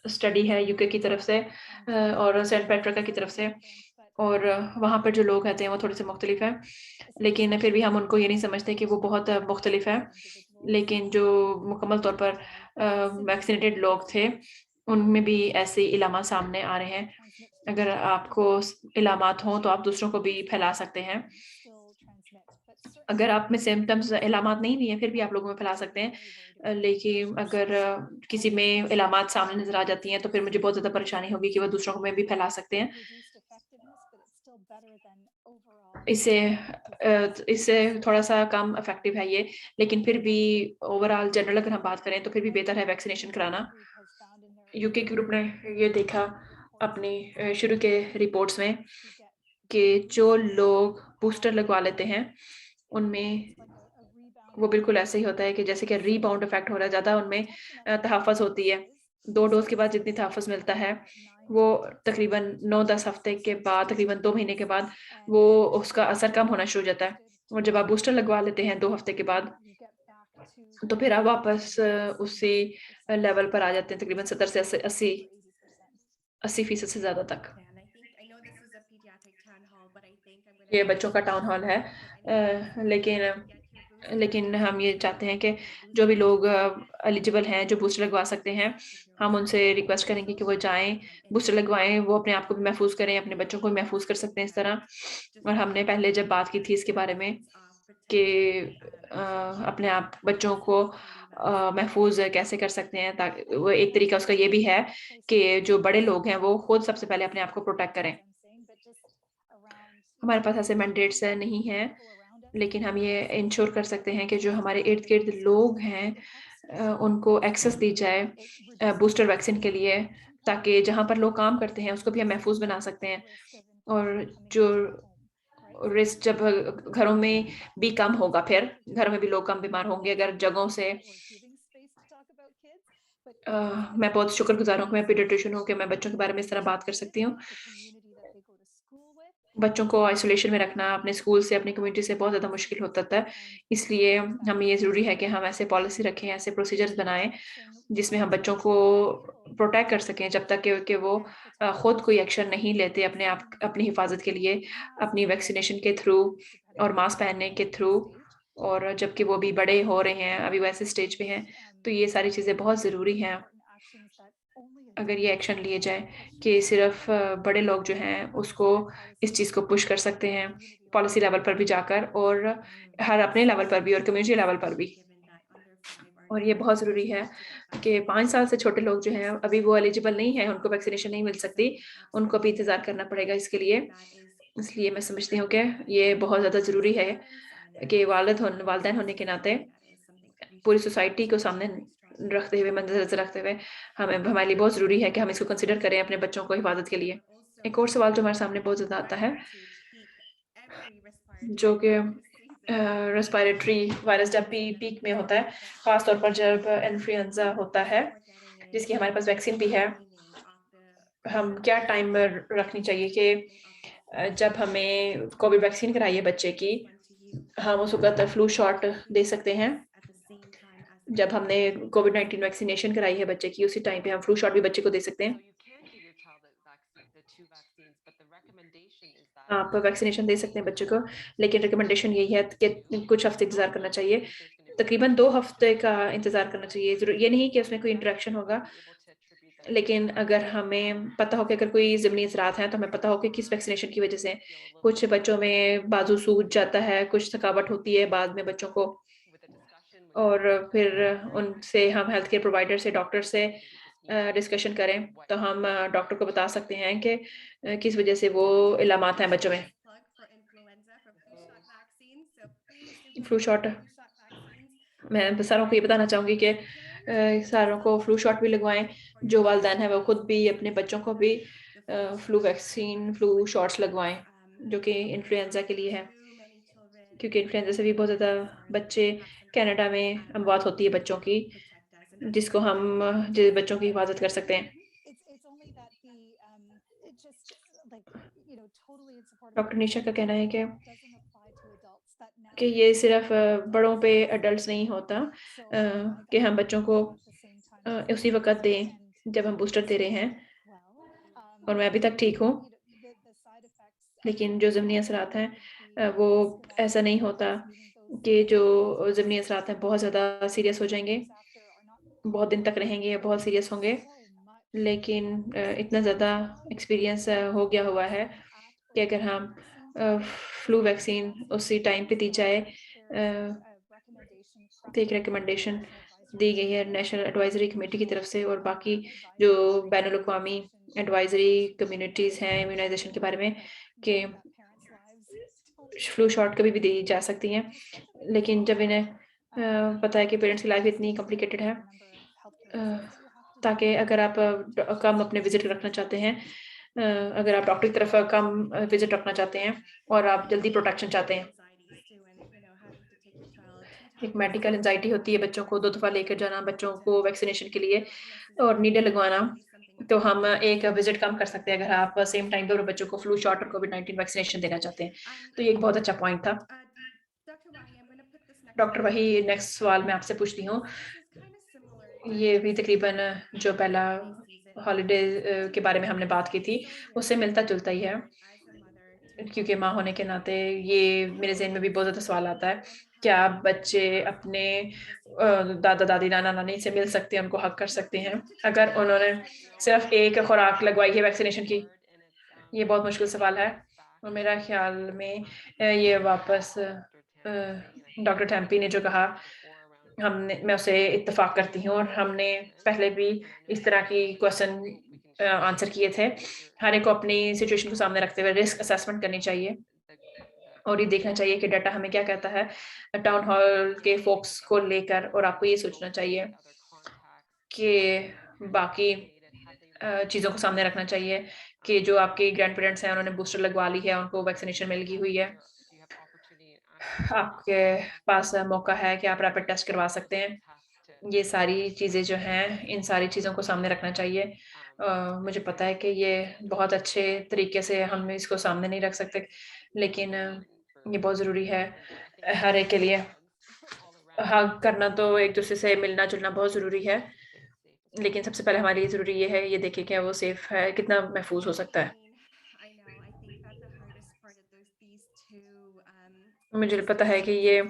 स्टडी है यूके की तरफ से और सेंट पेट्रिका की तरफ से और वहाँ पर जो लोग रहते हैं वो थोड़े-से मुख्तलिफ हैं। लेकिन फिर भी हम उनको ये नहीं समझते कि वो बहुत मुख्तलिफ हैं। लेकिन जो मुकम्मल तौर पर वैक्सीनेटेड लोग थे, उनमें भी ऐसे इलामा सामने आ रहे हैं। अगर आपको इलामात हों तो आप दूसरों को भी फैला सकते हैं। अगर आप में सिम्पटम्स इलामात नहीं भी हैं, फिर भी आप लोगों में फैला सकते हैं। लेकिन अगर किसी में इलामात सामने नज़र आ जाती हैं, तो फिर मुझे बहुत ज़्यादा परेशानी होगी कि वो दूसरों को में भी फैला सकते हैं। इससे थोड़ा-सा कम इफ़ेक्टिव है ये, लेकिन फिर भी ओवरऑल जनरल अगर हम बात करें, तो फिर भी बेहतर है वैक्सीनेशन कराना। यूके ग्रुप ने ये देखा अपनी शुरू के रिपोर्ट्स में कि जो लोग बूस्टर लगवा लेते हैं, उनमें वो बिल्कुल ऐसे ही होता है कि जैसे कि रीबाउंड इफ़ेक्ट हो रहा है, ज़्यादा उनमें तहफ़्फ़ुज़ होती है। 2 डोज़ के बाद जितनी तहफ़्फ़ुज़ मिलता है, वो तकरीबन 9-10 हफ़्ते के बाद, तकरीबन 2 महीने के बाद, वो उसका असर कम होना शुरू हो जाता है। और जब आप बूस्टर लगवा लेते हैं 2 हफ़्ते के बाद, तो फिर आप वापस उसी लेवल पर आ जाते हैं, तकरीबन 70 से 80% से ज़्यादा तक। ये बच्चों का टाउन हॉल है लेकिन हम ये चाहते हैं कि जो भी लोग एलिजिबल हैं, जो बूस्टर लगवा सकते हैं, हम उनसे रिक्वेस्ट करेंगे कि वो जाएँ, बूस्टर लगवाएँ, वो अपने आप को भी महफ़ूज़ करें, अपने बच्चों को भी महफ़ूज़ कर सकते हैं इस तरह। और हमने पहले जब बात की थी इसके बारे में कि अपने आप बच्चों को महफ़ूज़ कैसे कर सकते हैं ताकि वो एक तरीका उसका ये भी है कि जो बड़े लोग हैं, वो खुद सबसे पहले अपने आप को प्रोटेक्ट करें। हमारे पास ऐसे मैंडेट्स नहीं हैं, लेकिन हम ये इंश्योर कर सकते हैं कि जो हमारे इर्द-गिर्द लोग हैं उनको एक्सेस दी जाए बूस्टर वैक्सीन के लिए, ताकि जहाँ पर लोग काम करते हैं, उसको भी हम महफ़ूज़ बना सकते हैं। और जो रिस्क जब घरों में भी कम होगा फिर, घरों में भी लोग कम बीमार होंगे अगर जगहों से मैं बहुत शुक्रगुज़ार हूँ कि मैं पीडियाट्रिशियन हूँ कि मैं बच्चों के बारे में इस तरह बात कर सकती हूँ। बच्चों को आइसोलेशन में रखना अपने स्कूल से, अपनी कम्युनिटी से बहुत ज़्यादा मुश्किल होता था। इसलिए हमें ये ज़रूरी है कि हम ऐसे पॉलिसी रखें, ऐसे प्रोसीजर्स बनाएँ, जिसमें हम बच्चों को प्रोटेक्ट कर सकें जब तक कि वो खुद कोई एक्शन नहीं लेते अपनी हिफाज़त के लिए, अपनी वैक्सीनेशन के थ्रू और मास्क पहनने के थ्रू और जबकि वो भी बड़े हो रहे हैं, अभी वैसे स्टेज पे हैं, तो ये सारी चीज़ें बहुत ज़रूरी हैं। अगर ये एक्शन लिए जाए कि सिर्फ़ बड़े लोग जो हैं उसको इस चीज़ को पुश कर सकते हैं, पॉलिसी लेवल पर भी जाकर और हर अपने लेवल पर भी और कम्युनिटी लेवल पर भी। और ये बहुत ज़रूरी है कि 5 साल से छोटे लोग जो हैं, अभी वो एलिजिबल नहीं हैं, उनको वैक्सीनेशन नहीं मिल सकती, उनको अभी इंतज़ार करना पड़ेगा इसके लिए। इसलिए मैं समझती हूँ कि ये बहुत ज़्यादा ज़रूरी है कि वालिदैन होने के नाते पूरी सोसाइटी को सामने रखते हुए, मद्देनज़र रखते हुए, हमारे लिए बहुत ज़रूरी है कि हम इसको कंसिडर करें अपने बच्चों को हिफाज़त के लिए। एक और सवाल जो हमारे सामने बहुत ज़्यादा आता है, जो कि रेस्पिरेटरी वायरस जब भी पीक में होता है, ख़ास तौर पर जब इन्फ्लुएंज़ा होता है, जिसकी हमारे पास वैक्सीन भी है, हम क्या टाइमर रखनी चाहिए कि जब हमें कोविड वैक्सीन कराई है बच्चे की, हम उस वक़्त फ्लू शॉट दे सकते हैं। जब हमने कोविड-19 वैक्सीनेशन कराई है बच्चे की, उसी टाइम पे हम फ्लू शॉट भी बच्चे को दे सकते हैं। आप वैक्सीनेशन दे सकते हैं बच्चे को, लेकिन रिकमेंडेशन यही है कि कुछ हफ़्ते इंतज़ार करना चाहिए। तकरीबन 2 हफ़्ते का इंतज़ार करना चाहिए। ये नहीं कि उसमें कोई इंटरेक्शन होगा, लेकिन अगर हमें पता हो कि अगर कोई ज़िमनी असरात हैं, तो हमें पता हो कि किस वैक्सीनेशन की वज़ह से कुछ बच्चों में बाजू सूज जाता है, कुछ थकावट होती है बाद में बच्चों को और फिर उनसे हम हेल्थ केयर प्रोवाइडर से, डॉक्टर से डिस्कशन करें, तो हम डॉक्टर को बता सकते हैं कि किस वज़ह से वो इल्लामात हैं बच्चों में। फ्लू शॉट मैं सारों को ये बताना चाहूँगी कि सारों को फ्लू शॉट भी लगवाएँ, जो वालिदैन हैं वो खुद भी अपने बच्चों को भी फ्लू वैक्सीन, फ्लू शॉट्स लगवाएँ, जो कि इन्फ्लुएंज़ा के लिए है। क्योंकि इन्फ्लुएंज़ा से भी बहुत ज़्यादा बच्चे कनाडा में अमवात होती है बच्चों की, जिसको हम जिन बच्चों की हिफाज़त कर सकते हैं। डॉक्टर निशा का कहना है कि ये सिर्फ़ बड़ों पे एडल्ट्स नहीं होता कि हम बच्चों को उसी वक़्त दें जब हम बूस्टर दे रहे हैं और मैं अभी तक ठीक हूँ, लेकिन जो ज़िमनी असरात हैं वो ऐसा नहीं होता कि जो ज़िमनी असरात हैं बहुत ज़्यादा सीरियस हो जाएँगे, बहुत दिन तक रहेंगे या बहुत सीरियस होंगे। लेकिन इतना ज़्यादा एक्सपीरियंस हो गया हुआ है कि अगर हम फ्लू वैक्सीन उसी टाइम पे दी जाए तो एक रिकमेंडेशन दी गई है नेशनल एडवाइजरी कमेटी की तरफ से और बाकी जो बैनुल-अक़वामी एडवाइजरी कम्युनिटीज़ हैं इम्यूनाइज़ेशन के बारे में कि फ्लू शॉट कभी भी दी जा सकती हैं। लेकिन जब इन्हें पता है कि पेरेंट्स की लाइफ इतनी कॉम्प्लिकेटेड है अ, ताकि अगर आप कम अपने विज़िट रखना चाहते हैं अगर आप डॉक्टर की तरफ कम विज़िट रखना चाहते हैं और आप जल्दी प्रोटेक्शन चाहते हैं। एक मेडिकल एंग्ज़ायटी होती है बच्चों को 2 दफ़ा लेकर जाना, बच्चों को वैक्सीनेशन के लिए और नीडल लगवाना, तो हम एक विज़िट कम कर सकते हैं अगर आप सेम टाइम दोनों बच्चों को फ्लू शॉट और कोविड-19 वैक्सीनेशन देना चाहते हैं। तो ये एक बहुत अच्छा पॉइंट था। डॉक्टर वही नेक्स्ट सवाल मैं आपसे पूछती हूँ। ये भी तकरीबन जो पहला हॉलिडे के बारे में हमने बात की थी, उससे मिलता-जुलता ही है। क्योंकि माँ होने के नाते ये मेरे ज़हन में भी बहुत ज़्यादा सवाल आता है। क्या बच्चे अपने दादा-दादी, नाना-नानी से मिल सकते हैं, उनको हग कर सकते हैं, अगर उन्होंने सिर्फ़ एक खुराक लगवाई है वैक्सीनेशन की? ये बहुत मुश्किल सवाल है और मेरा ख़्याल में ये वापस डॉक्टर थेम्पी ने जो कहा मैं उससे इत्तेफ़ाक करती हूँ और हमने पहले भी इस तरह की क्वेश्चन आंसर किए थे। हर एक को अपनी सिचुएशन को सामने रखते हुए रिस्क असेसमेंट करनी चाहिए और ये देखना चाहिए कि डाटा हमें क्या कहता है टाउन हॉल के फ़ोकस को लेकर और आपको ये सोचना चाहिए कि बाकी चीज़ों को सामने रखना चाहिए कि जो आपके ग्रैंड पेरेंट्स हैं, उन्होंने बूस्टर लगवा ली है, उनको वैक्सीनेशन मिल गई हुई है। आपके पास मौका है कि आप रैपिड टेस्ट करवा सकते हैं। ये सारी चीज़ें जो हैं, इन सारी चीज़ों को सामने रखना चाहिए। मुझे पता है कि ये बहुत अच्छे तरीके से हम इसको सामने नहीं रख सकते, लेकिन ये बहुत ज़रूरी है हर एक के लिए। हग करना तो एक-दूसरे से मिलना-जुलना बहुत ज़रूरी है, लेकिन सबसे पहले हमारे लिए ज़रूरी ये है, ये देखें क्या वो सेफ़ है, कितना महफ़ूज़ हो सकता है। मुझे पता है कि ये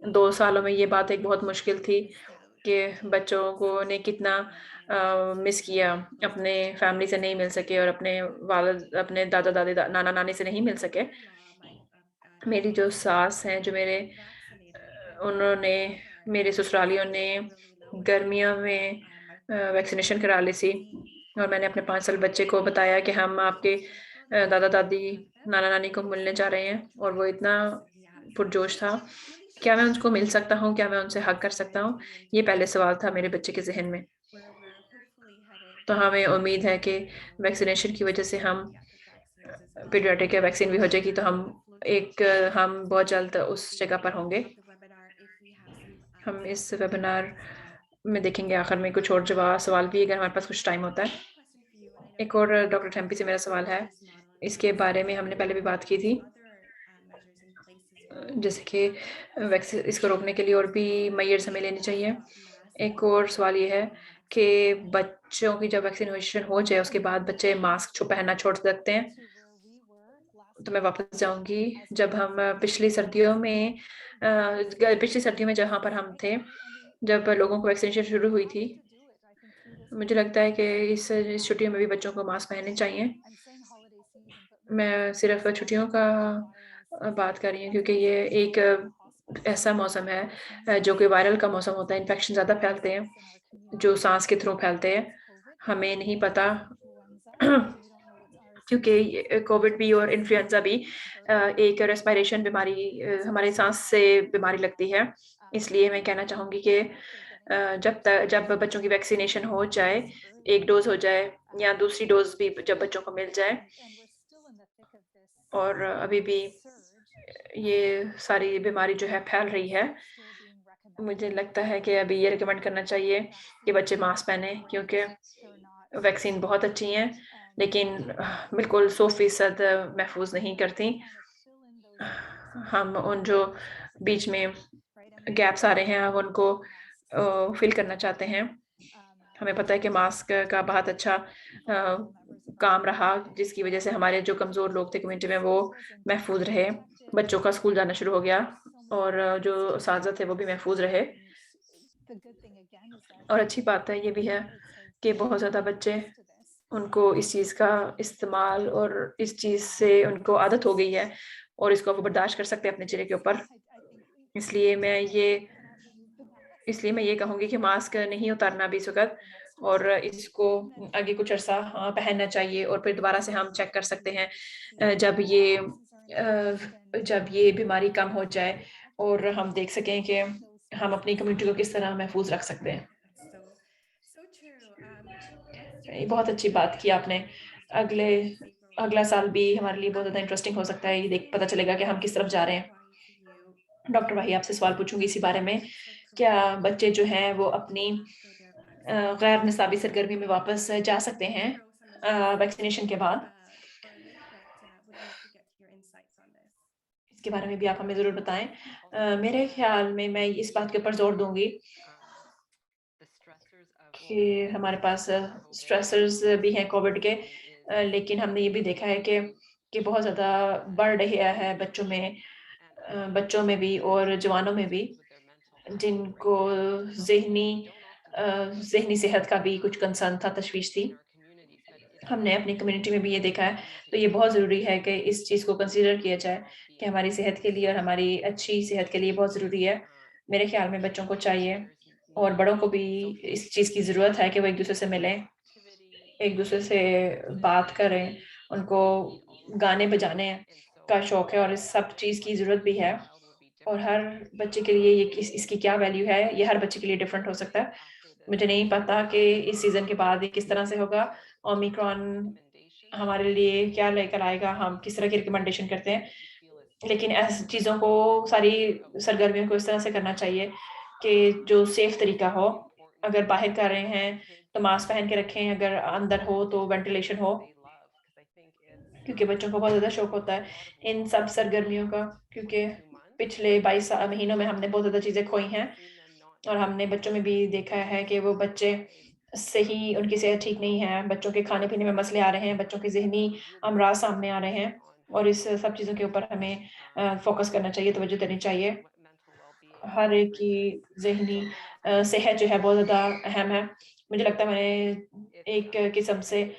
2 सालों में ये बात एक बहुत मुश्किल थी कि बच्चों को ने कितना मिस किया, अपने फैमिली से नहीं मिल सके और अपने दादा-दादी, नाना-नानी से नहीं मिल सके। मेरी जो सास हैं, जो उन्होंने मेरे ससुरालियों ने गर्मियों में वैक्सीनेशन करा ली थी और मैंने अपने 5 साल बच्चे को बताया कि हम आपके दादा-दादी, नाना-नानी को मिलने जा रहे हैं और वो इतना पुरजोश था। क्या मैं उनको मिल सकता हूँ? क्या मैं उनसे हग कर सकता हूँ? ये पहले सवाल था मेरे बच्चे के ज़हन में। तो हमें उम्मीद है कि वैक्सीनेशन की वज़ह से हम पीडियाट्रिक वैक्सीन भी हो जाएगी तो हम बहुत जल्द उस जगह पर होंगे। हम इस वेबिनार में देखेंगे आखिर में कुछ और सवाल भी अगर हमारे पास कुछ टाइम होता है। एक और डॉक्टर थेम्पी से मेरा सवाल है, इसके बारे में हमने पहले भी बात की थी। जैसे कि इसको रोकने के लिए और भी मेजर्स हमें लेने चाहिए। एक और सवाल ये है कि बच्चों की जब वैक्सीनेशन हो जाए उसके बाद बच्चे मास्क पहनना छोड़ सकते हैं। तो मैं वापस जाऊँगी जब हम पिछली सर्दियों में जहाँ पर हम थे, जब लोगों को वैक्सीनेशन शुरू हुई थी, मुझे लगता है कि इस छुट्टियों में भी बच्चों को मास्क पहनने चाहिए। मैं सिर्फ़ छुट्टियों का बात कर रही हूँ क्योंकि ये एक ऐसा मौसम है जो कि वायरल का मौसम होता है, इन्फेक्शन ज़्यादा फैलते हैं, जो साँस के थ्रू फैलते हैं। हमें नहीं पता क्योंकि ये कोविड भी और इन्फ्लुएंज़ा भी एक रेस्पिरेशन बीमारी हमारे साँस से बीमारी लगती है। इसलिए मैं कहना चाहूँगी कि जब बच्चों की वैक्सीनेशन हो जाए, 1 डोज़ हो जाए या दूसरी डोज़ भी जब बच्चों को मिल जाए और अभी भी ये सारी बीमारी जो है फैल रही है, मुझे लगता है कि अभी ये रिकमेंड करना चाहिए कि बच्चे मास्क पहनें क्योंकि वैक्सीन बहुत अच्छी हैं, लेकिन बिल्कुल 100% महफ़ूज़ नहीं करती। हम उन जो बीच में गैप्स आ रहे हैं, हम उनको फ़िल करना चाहते हैं। हमें पता है कि मास्क का बहुत अच्छा काम रहा, जिसकी वजह से हमारे जो कमज़ोर लोग थे कम्युनिटी में, वो महफूज रहे। बच्चों का स्कूल जाना शुरू हो गया और जो असातिज़ा थे, वो भी महफूज रहे। और अच्छी बात है ये भी है कि बहुत ज़्यादा बच्चे उनको इस चीज़ का इस्तेमाल और इस चीज़ से उनको आदत हो गई है और इसको वो बर्दाश्त कर सकते हैं अपने चेहरे के ऊपर। इसलिए मैं ये इसलिए मैं ये कहूँगी कि मास्क नहीं उतारना अभी इस वक़्त, और इसको आगे कुछ अरसा पहनना चाहिए और फिर दोबारा से हम चेक कर सकते हैं जब ये बीमारी कम हो जाए और हम देख सकें कि हम अपनी कम्युनिटी को किस तरह महफूज़ रख सकते हैं। ये बहुत अच्छी बात की आपने। अगले अगला साल भी हमारे लिए बहुत ज़्यादा इंटरेस्टिंग हो सकता है। ये देख पता चलेगा कि हम किस तरफ जा रहे हैं। डॉक्टर भाई, आपसे सवाल पूछूँगी इसी बारे में। क्या बच्चे जो हैं वो अपनी गैर निसाबी सरगर्मी में वापस जा सकते हैं वैक्सीनेशन के बाद? इसके बारे में भी आप हमें ज़रूर बताएँ। मेरे ख़्याल में मैं इस बात के ऊपर ज़ोर दूँगी कि हमारे पास स्ट्रेसर्स भी हैं कोविड के, लेकिन हमने ये भी देखा है कि बहुत ज़्यादा बढ़ रहा है बच्चों में भी और जवानों में भी, जिनको ज़हनी ज़हनी सेहत का भी कुछ कंसर्न था, तशवीश थी। हमने अपनी कम्युनिटी में भी ये देखा है, तो ये बहुत ज़रूरी है कि इस चीज़ को कंसीडर किया जाए कि हमारी सेहत के लिए और हमारी अच्छी सेहत के लिए बहुत ज़रूरी है। मेरे ख़्याल में बच्चों को चाहिए और बड़ों को भी इस चीज़ की ज़रूरत है कि वो एक-दूसरे से मिलें, एक-दूसरे से बात करें, उनको गाने बजाने का शौक है और इस सब चीज़ की ज़रूरत भी है। और हर बच्चे के लिए ये इसकी क्या वैल्यू है, ये हर बच्चे के लिए डिफरेंट हो सकता है। मुझे नहीं पता कि इस सीज़न के बाद ये किस तरह से होगा। ओमिक्रॉन हमारे लिए क्या लेकर आएगा, हम किस तरह की रिकमेंडेशन करते हैं। लेकिन ऐसी चीज़ों को, सारी सरगर्मियों को इस तरह से करना चाहिए कि जो सेफ तरीका हो। अगर बाहर कर रहे हैं, तो मास्क पहन के रखें, अगर अंदर हो तो वेंटिलेशन हो, क्योंकि बच्चों को बहुत ज़्यादा शौक होता है इन सब सरगर्मियों का, क्योंकि पिछले 22 महीनों में हमने बहुत ज़्यादा चीज़ें खोई हैं और हमने बच्चों में भी देखा है कि वो बच्चे सही, उनकी सेहत ठीक नहीं है, बच्चों के खाने-पीने में मसले आ रहे हैं, बच्चों के ज़हनी अमराज़ सामने आ रहे हैं और इस सब चीज़ों के ऊपर हमें फ़ोकस करना चाहिए, तवज्जो देनी चाहिए। हर एक की ज़हनी सेहत जो है बहुत ज़्यादा अहम है। मुझे लगता है मैंने एक किस्म से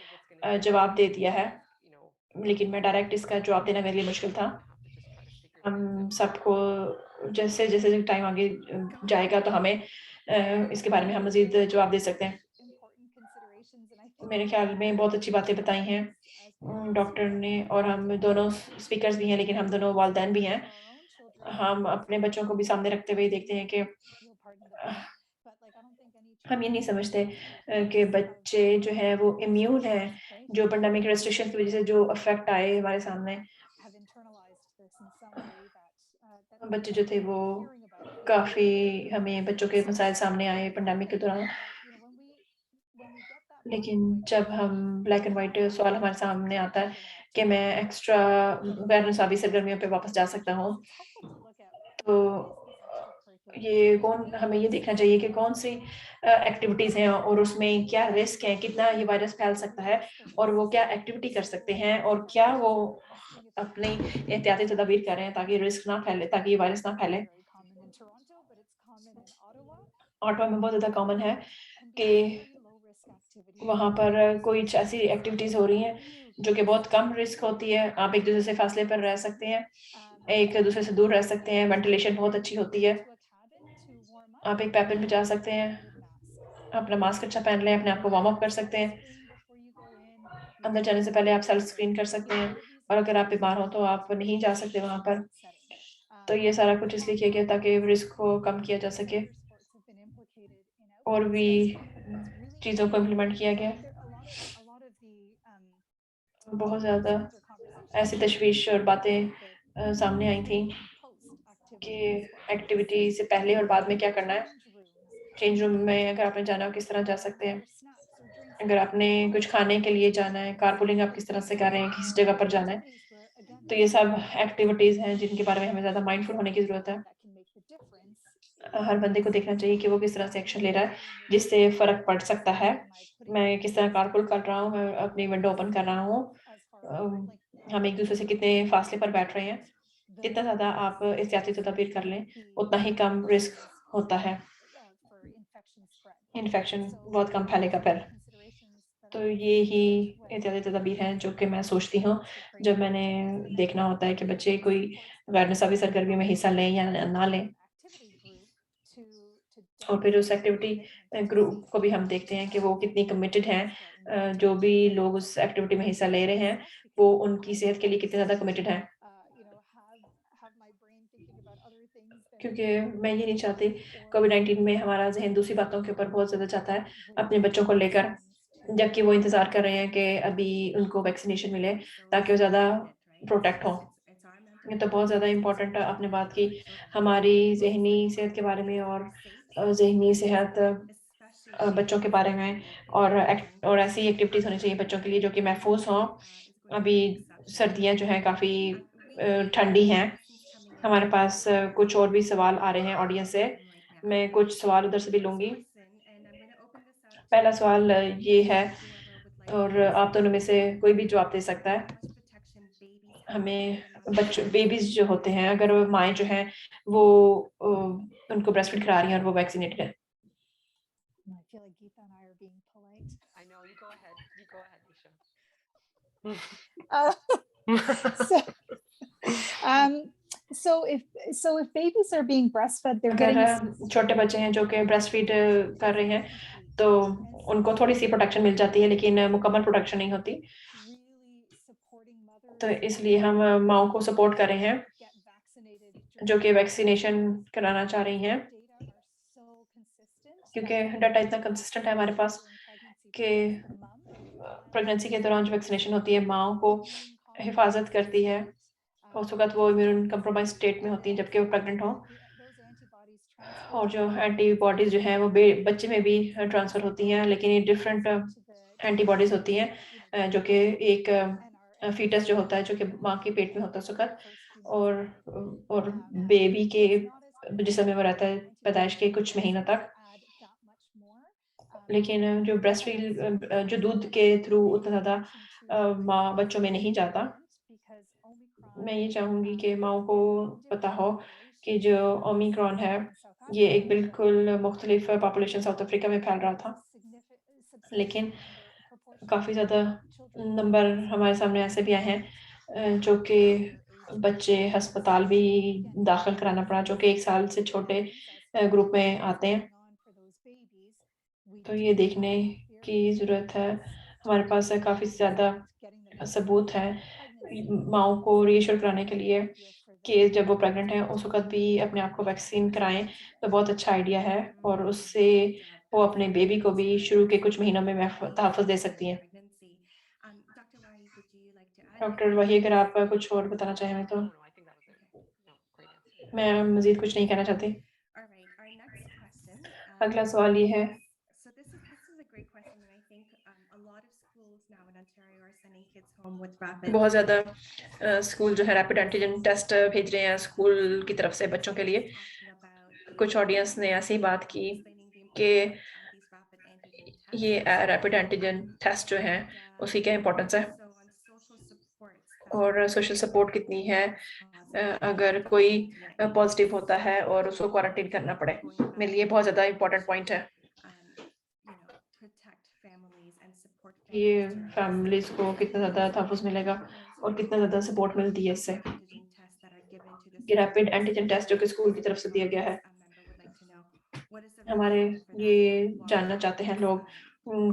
जवाब दे दिया है, लेकिन मैं डायरेक्ट इसका जवाब देना मेरे लिए मुश्किल था। हम सबको जैसे-जैसे टाइम आगे जाएगा, तो हमें इसके बारे में हम मज़ीद जवाब दे सकते हैं। मेरे ख़्याल में बहुत अच्छी बातें बताई हैं डॉक्टर ने, और हम दोनों स्पीकर्स भी हैं, लेकिन हम दोनों वालिदैन भी हैं। हम अपने बच्चों को भी सामने रखते हुए देखते हैं कि हम ये नहीं समझते कि बच्चे जो हैं वो इम्यून हैं, जो पैंडेमिक रेस्ट्रिक्शन की वज़ह से जो इफ़ेक्ट आए हमारे सामने, बच्चे जो थे वो काफ़ी, हमें बच्चों के मसाइल सामने आए पैंडेमिक के दौरान। लेकिन जब हम ब्लैक एंड व्हाइट सवाल हमारे सामने आता है कि मैं एक्स्ट्रा गैर निसाबी सरगर्मियों पे वापस जा सकता हूँ, तो ये कौन, हमें ये देखना चाहिए कि कौन-सी एक्टिविटीज़ हैं और उसमें क्या रिस्क है, कितना ये वायरस फैल सकता है और वो क्या एक्टिविटी कर सकते हैं और क्या वो अपनी एहतियाती तदाबीर कर रहे हैं ताकि रिस्क ना फैले, ताकि ये वायरस ना फैले। ऑटवा में बहुत ज़्यादा कॉमन है कि वहाँ पर कुछ ऐसी एक्टिविटीज़ हो रही हैं, जो कि बहुत कम रिस्क होती है। आप एक-दूसरे से फासले पर रह सकते हैं, एक-दूसरे से दूर रह सकते हैं, वेंटिलेशन बहुत अच्छी होती है। आप एक पैपेट में जा सकते हैं, अपना मास्क अच्छा पहन लें, अपने आप को वार्म अप कर सकते हैं। अंदर जाने से पहले आप सेल्फ स्क्रीन कर सकते हैं और अगर आप बीमार हो तो आप नहीं जा सकते वहाँ पर। तो ये सारा कुछ इसलिए किया गया ताकि रिस्क को कम किया जा सके और भी चीज़ों को इम्प्लीमेंट किया गया। बहुत ज़्यादा ऐसी तशवीश और बातें सामने आई थी कि एक्टिविटी से पहले और बाद में क्या करना है। चेंज रूम में अगर आपने जाना हो किस तरह जा सकते हैं। अगर आपने कुछ खाने के लिए जाना है, कारपूलिंग आप किस तरह से कर रहे हैं, किस जगह पर जाना है। तो ये सब एक्टिविटीज़ हैं जिनके बारे में हमें ज़्यादा माइंडफुल होने की ज़रूरत है। हर बंदे को देखना चाहिए कि वो किस तरह से एक्शन ले रहा है, जिससे फ़र्क पड़ सकता है। मैं किस तरह कारपूल कर रहा हूँ, मैं अपनी विंडो ओपन कर रहा हूँ। हम एक-दूसरे से कितने फासले पर बैठ रहे हैं। जितना ज़्यादा आप एहतियाती तदबीर कर लें, उतना ही कम रिस्क होता है। इन्फेक्शन बहुत कम फैलेगा फिर। तो ये ही एहतियाती तदबीर हैं जो कि मैं सोचती हूँ, जब मैंने देखना होता है कि बच्चे कोई गैर निसाबी सरगर्मी में हिस्सा लें या ना लें। और फिर उस एक्टिविटी ग्रुप को भी हम देखते हैं कि वो कितनी कमिटेड हैं। जो भी लोग उस एक्टिविटी में हिस्सा ले रहे हैं, वो उनकी सेहत के लिए कितने ज़्यादा कमिटेड हैं। क्योंकि मैं ये नहीं चाहती कोविड-19 में हमारा ज़हन दूसरी बातों के ऊपर बहुत ज़्यादा जाता है, अपने बच्चों को लेकर, जबकि वो इंतज़ार कर रहे हैं कि अभी उनको वैक्सीनेशन मिले ताकि वो ज़्यादा प्रोटेक्ट हों। ये तो बहुत ज़्यादा इम्पोर्टेंट आपने बात की, हमारी ज़हनी सेहत के बारे में और ज़हनी सेहत बच्चों के बारे में और ऐसी एक्टिविटीज़ होनी चाहिए बच्चों के लिए जो कि महफ़ूज़ हों। अभी सर्दियाँ जो हैं काफ़ी ठंडी हैं। हमारे पास कुछ और भी सवाल आ रहे हैं ऑडियंस से। मैं कुछ सवाल उधर से भी लूँगी। पहला सवाल ये है और आप दोनों में से कोई भी जवाब दे सकता है। हमें बेबीज़ जो होते हैं, अगर माएँ जो हैं वो उनको ब्रेस्ट फीड करा रही हैं और वो वैक्सीनेटेड है। I know, you go ahead. You go ahead, Nisha. Uh, so, um, so if if babies are being breastfed, they're getting अगर छोटे बच्चे हैं जो कि ब्रेस्ट फीड कर रहे हैं, तो उनको थोड़ी-सी प्रोटेक्शन मिल जाती है, लेकिन मुकम्मल प्रोटेक्शन नहीं होती। तो इसलिए हम माँओं को सपोर्ट कर रहे हैं, जो कि वैक्सीनेशन कराना चाह रही हैं। क्योंकि डाटा इतना कंसिस्टेंट है हमारे पास कि प्रेगनेंसी के दौरान जो वैक्सीनेशन होती है, माँओं को हिफ़ाज़त करती है। उस वक़्त वो इम्यून कॉम्प्रोमाइज़ स्टेट में होती हैं, जबकि वो प्रेग्नेंट हों। और जो एंटीबॉडीज़ जो हैं, वो बच्चे में भी ट्रांसफ़र होती हैं, लेकिन ये डिफरेंट एंटीबॉडीज़ होती हैं जो कि एक फ़ीटस जो होता है, जो कि माँ के पेट में होता है उस वक़्त और बेबी के जिस्म में वो रहता है पैदाइश के कुछ महीनों तक। लेकिन जो ब्रेस्ट फीड जो दूध के थ्रू उतना ज़्यादा माँ बच्चों में नहीं जाता। मैं ये चाहूँगी कि माँओं को पता हो कि जो ओमिक्रॉन है, ये एक बिल्कुल मुख्तलिफ पॉपुलेशन साउथ अफ्रीका में फैल रहा था। लेकिन काफ़ी ज़्यादा नंबर हमारे सामने ऐसे भी आए हैं जो कि बच्चे अस्पताल भी दाखिल कराना पड़ा, जो कि 1 साल से छोटे ग्रुप में आते हैं। तो ये देखने की ज़रूरत है। हमारे पास काफ़ी ज़्यादा सबूत हैं माँओं को रीएश्योर कराने के लिए कि जब वो प्रेग्नेंट हैं, उस वक़्त भी अपने आप को वैक्सीन कराएँ, तो बहुत अच्छा आइडिया है और उससे वो अपने बेबी को भी शुरू के कुछ महीनों में तहफ़्फ़ुज़ दे सकती हैं। डॉक्टर वही अगर आप कुछ और बताना चाहें तो? No, no, I think that was it. No, great answer. मैं मज़ीद कुछ नहीं कहना चाहती। अगला सवाल ये है बहुत ज़्यादा स्कूल जो है रैपिड एंटीजन टेस्ट भेज रहे हैं स्कूल की तरफ से बच्चों के लिए। कुछ ऑडियंस ने ऐसी बात की कि ये रैपिड एंटीजन टेस्ट जो है, उसकी क्या इम्पोर्टेंस है? और सोशल सपोर्ट कितनी है अगर कोई पॉज़िटिव होता है और उसको क्वारंटाइन करना पड़े? मेरे लिए बहुत ज़्यादा इम्पोर्टेंट पॉइंट है। ये फैमिलीज़ को कितना ज़्यादा तहफ़्फ़ुज़ मिलेगा और कितना ज़्यादा सपोर्ट मिलती है इससे। ये रैपिड एंटीजन टेस्ट जो कि स्कूल की तरफ से दिया गया है। हमारे ये जानना चाहते हैं लोग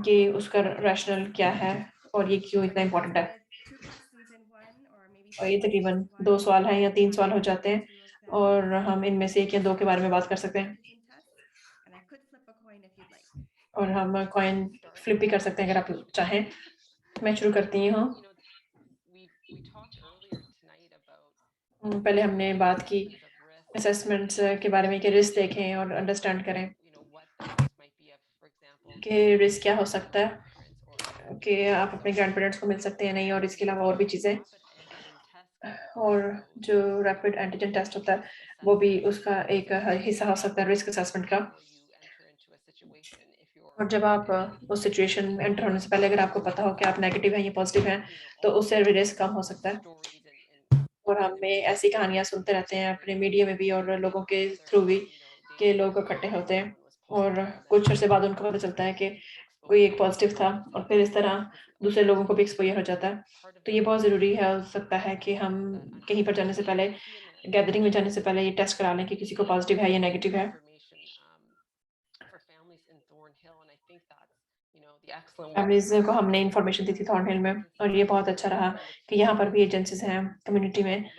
कि उसका रैशनल क्या है और ये क्यों इतना इम्पोर्टेंट है? और ये तकरीबन 2 सवाल हैं या 3 सवाल हो जाते हैं और हम इनमें से 1 या 2 के बारे में बात कर सकते हैं। और हम कॉइन फ्लिप भी कर सकते हैं अगर आप चाहें। मैं शुरू करती हूँ। You know, we talked earlier tonight about पहले हमने बात की assessment of risk, असेसमेंट्स के बारे में कि रिस्क देखें और अंडरस्टैंड करें you know, what the risk might be of, for example, कि रिस्क क्या हो सकता है grandparents or कि आप अपने ग्रैंडपेरेंट्स को मिल सकते हैं नहीं और इसके अलावा और भी चीज़ें। rapid antigen test can और also जो रैपिड एंटीजन टेस्ट होता है, वो भी उसका एक हिस्सा हो सकता है रिस्क असेसमेंट का। और जब आप उस सिचुएशन में एंटर होने से पहले अगर आपको पता हो कि आप नेगेटिव हैं या पॉजिटिव हैं, तो उससे भी रिस्क कम हो सकता है। और हमें ऐसी कहानियाँ सुनते रहते हैं अपने मीडिया में भी और लोगों के थ्रू भी कि लोग इकट्ठे होते हैं और कुछ अर्से बाद उनको पता चलता है कि कोई एक पॉजिटिव था और फिर इस तरह दूसरे लोगों को भी एक्सपोज़र हो जाता है। तो ये बहुत ज़रूरी हो सकता है कि हम कहीं पर जाने से पहले, गैदरिंग में जाने से पहले ये टेस्ट करा लें कि किसी को पॉजिटिव है या नेगेटिव है। फैमिलीज़ को हमने इन्फॉर्मेशन दी थी थॉर्नहिल में और ये बहुत अच्छा रहा कि यहाँ पर भी एजेंसीज़ हैं कम्युनिटी में,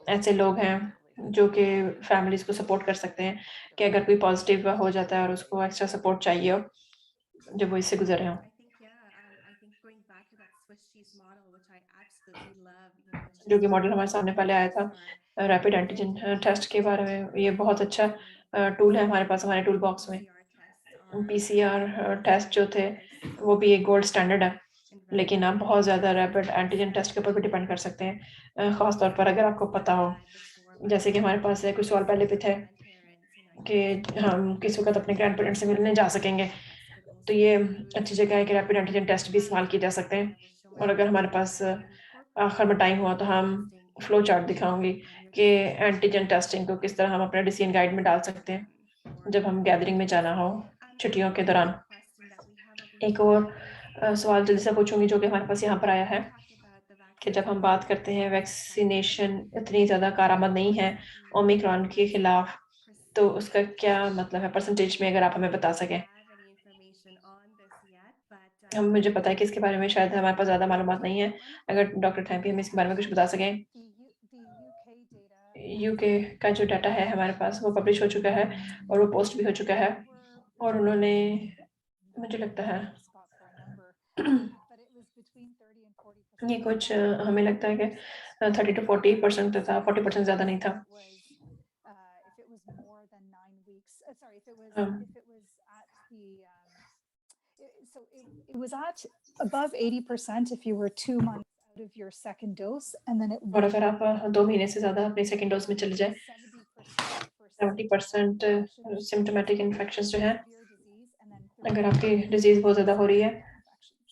ऐसे लोग हैं जो कि फैमिलीज़ को सपोर्ट कर सकते हैं कि अगर कोई पॉजिटिव हो जाता है और उसको एक्स्ट्रा सपोर्ट चाहिए हो, जब वो इससे गुज़र रहे हों। जो कि मॉडल हमारे सामने पहले आया था रैपिड एंटीजन टेस्ट के बारे में, ये बहुत अच्छा टूल है हमारे पास हमारे टूल बॉक्स में। पीसीआर टेस्ट जो थे वो भी एक गोल्ड स्टैंडर्ड है, लेकिन आप बहुत ज़्यादा रैपिड एंटीजन टेस्ट के ऊपर भी डिपेंड कर सकते हैं, ख़ास तौर पर अगर आपको पता हो, जैसे कि हमारे पास कुछ सवाल पहले भी थे कि हम किस वक़्त अपने ग्रैंड पेरेंट्स से मिलने जा सकेंगे। तो ये अच्छी जगह है कि रैपिड एंटीजन टेस्ट भी इस्तेमाल किए जा सकते हैं और अगर हमारे पास आखिर में टाइम हुआ तो हम फ्लो चार्ट दिखाऊँगी कि एंटीजन टेस्टिंग को किस तरह हम अपने डिसीजन गाइड में डाल सकते हैं, जब हम गैदरिंग में जाना हो छुट्टियों के दौरान। एक और सवाल जल्दी से पूछूँगी जो कि हमारे पास यहाँ पर आया है कि जब हम बात करते हैं वैक्सीनेशन इतनी ज़्यादा कारआमद नहीं है ओमिक्रॉन के खिलाफ, तो उसका क्या मतलब है परसेंटेज में अगर आप हमें बता सकें? मुझे पता है कि इसके बारे में शायद हमारे पास ज़्यादा मालूमात नहीं है। अगर डॉक्टर थैंपी हमें इसके बारे में कुछ बता सकें? यूके का जो डाटा है हमारे पास वो पब्लिश हो चुका है और वो पोस्ट भी हो चुका है और उन्होंने मुझे लगता है ये कुछ हमें लगता है कि 30 टू 40% था, 40% ज़्यादा नहीं था। um, It was at above 80% if you were 2 months out of your second dose, and then it और went अगर आप 2 महीने से ज़्यादा अपनी सेकंड डोज़ में चले जाएँ, 70% सिम्प्टोमेटिक इन्फेक्शंस जो हैं, अगर आपकी डिज़ीज़ बहुत ज़्यादा हो रही है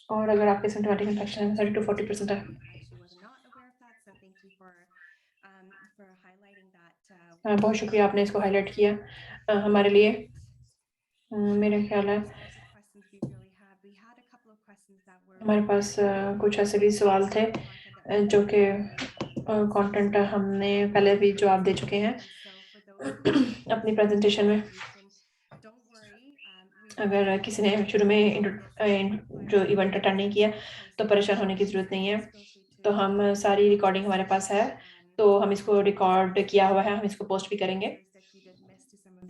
और अगर आपके सिम्प्टोमेटिक इन्फेक्शन 30 टू 40% है। बहुत शुक्रिया आपने इसको हाइलाइट किया हमारे लिए। मेरा ख्याल है हमारे पास कुछ ऐसे भी सवाल थे जो कि कंटेंट हमने पहले भी जवाब दे चुके हैं अपनी प्रेजेंटेशन में। अगर किसी ने शुरू में जो इवेंट अटेंड नहीं किया तो परेशान होने की ज़रूरत नहीं है। तो हम सारी रिकॉर्डिंग हमारे पास है, तो हम इसको रिकॉर्ड किया हुआ है, हम इसको पोस्ट भी करेंगे।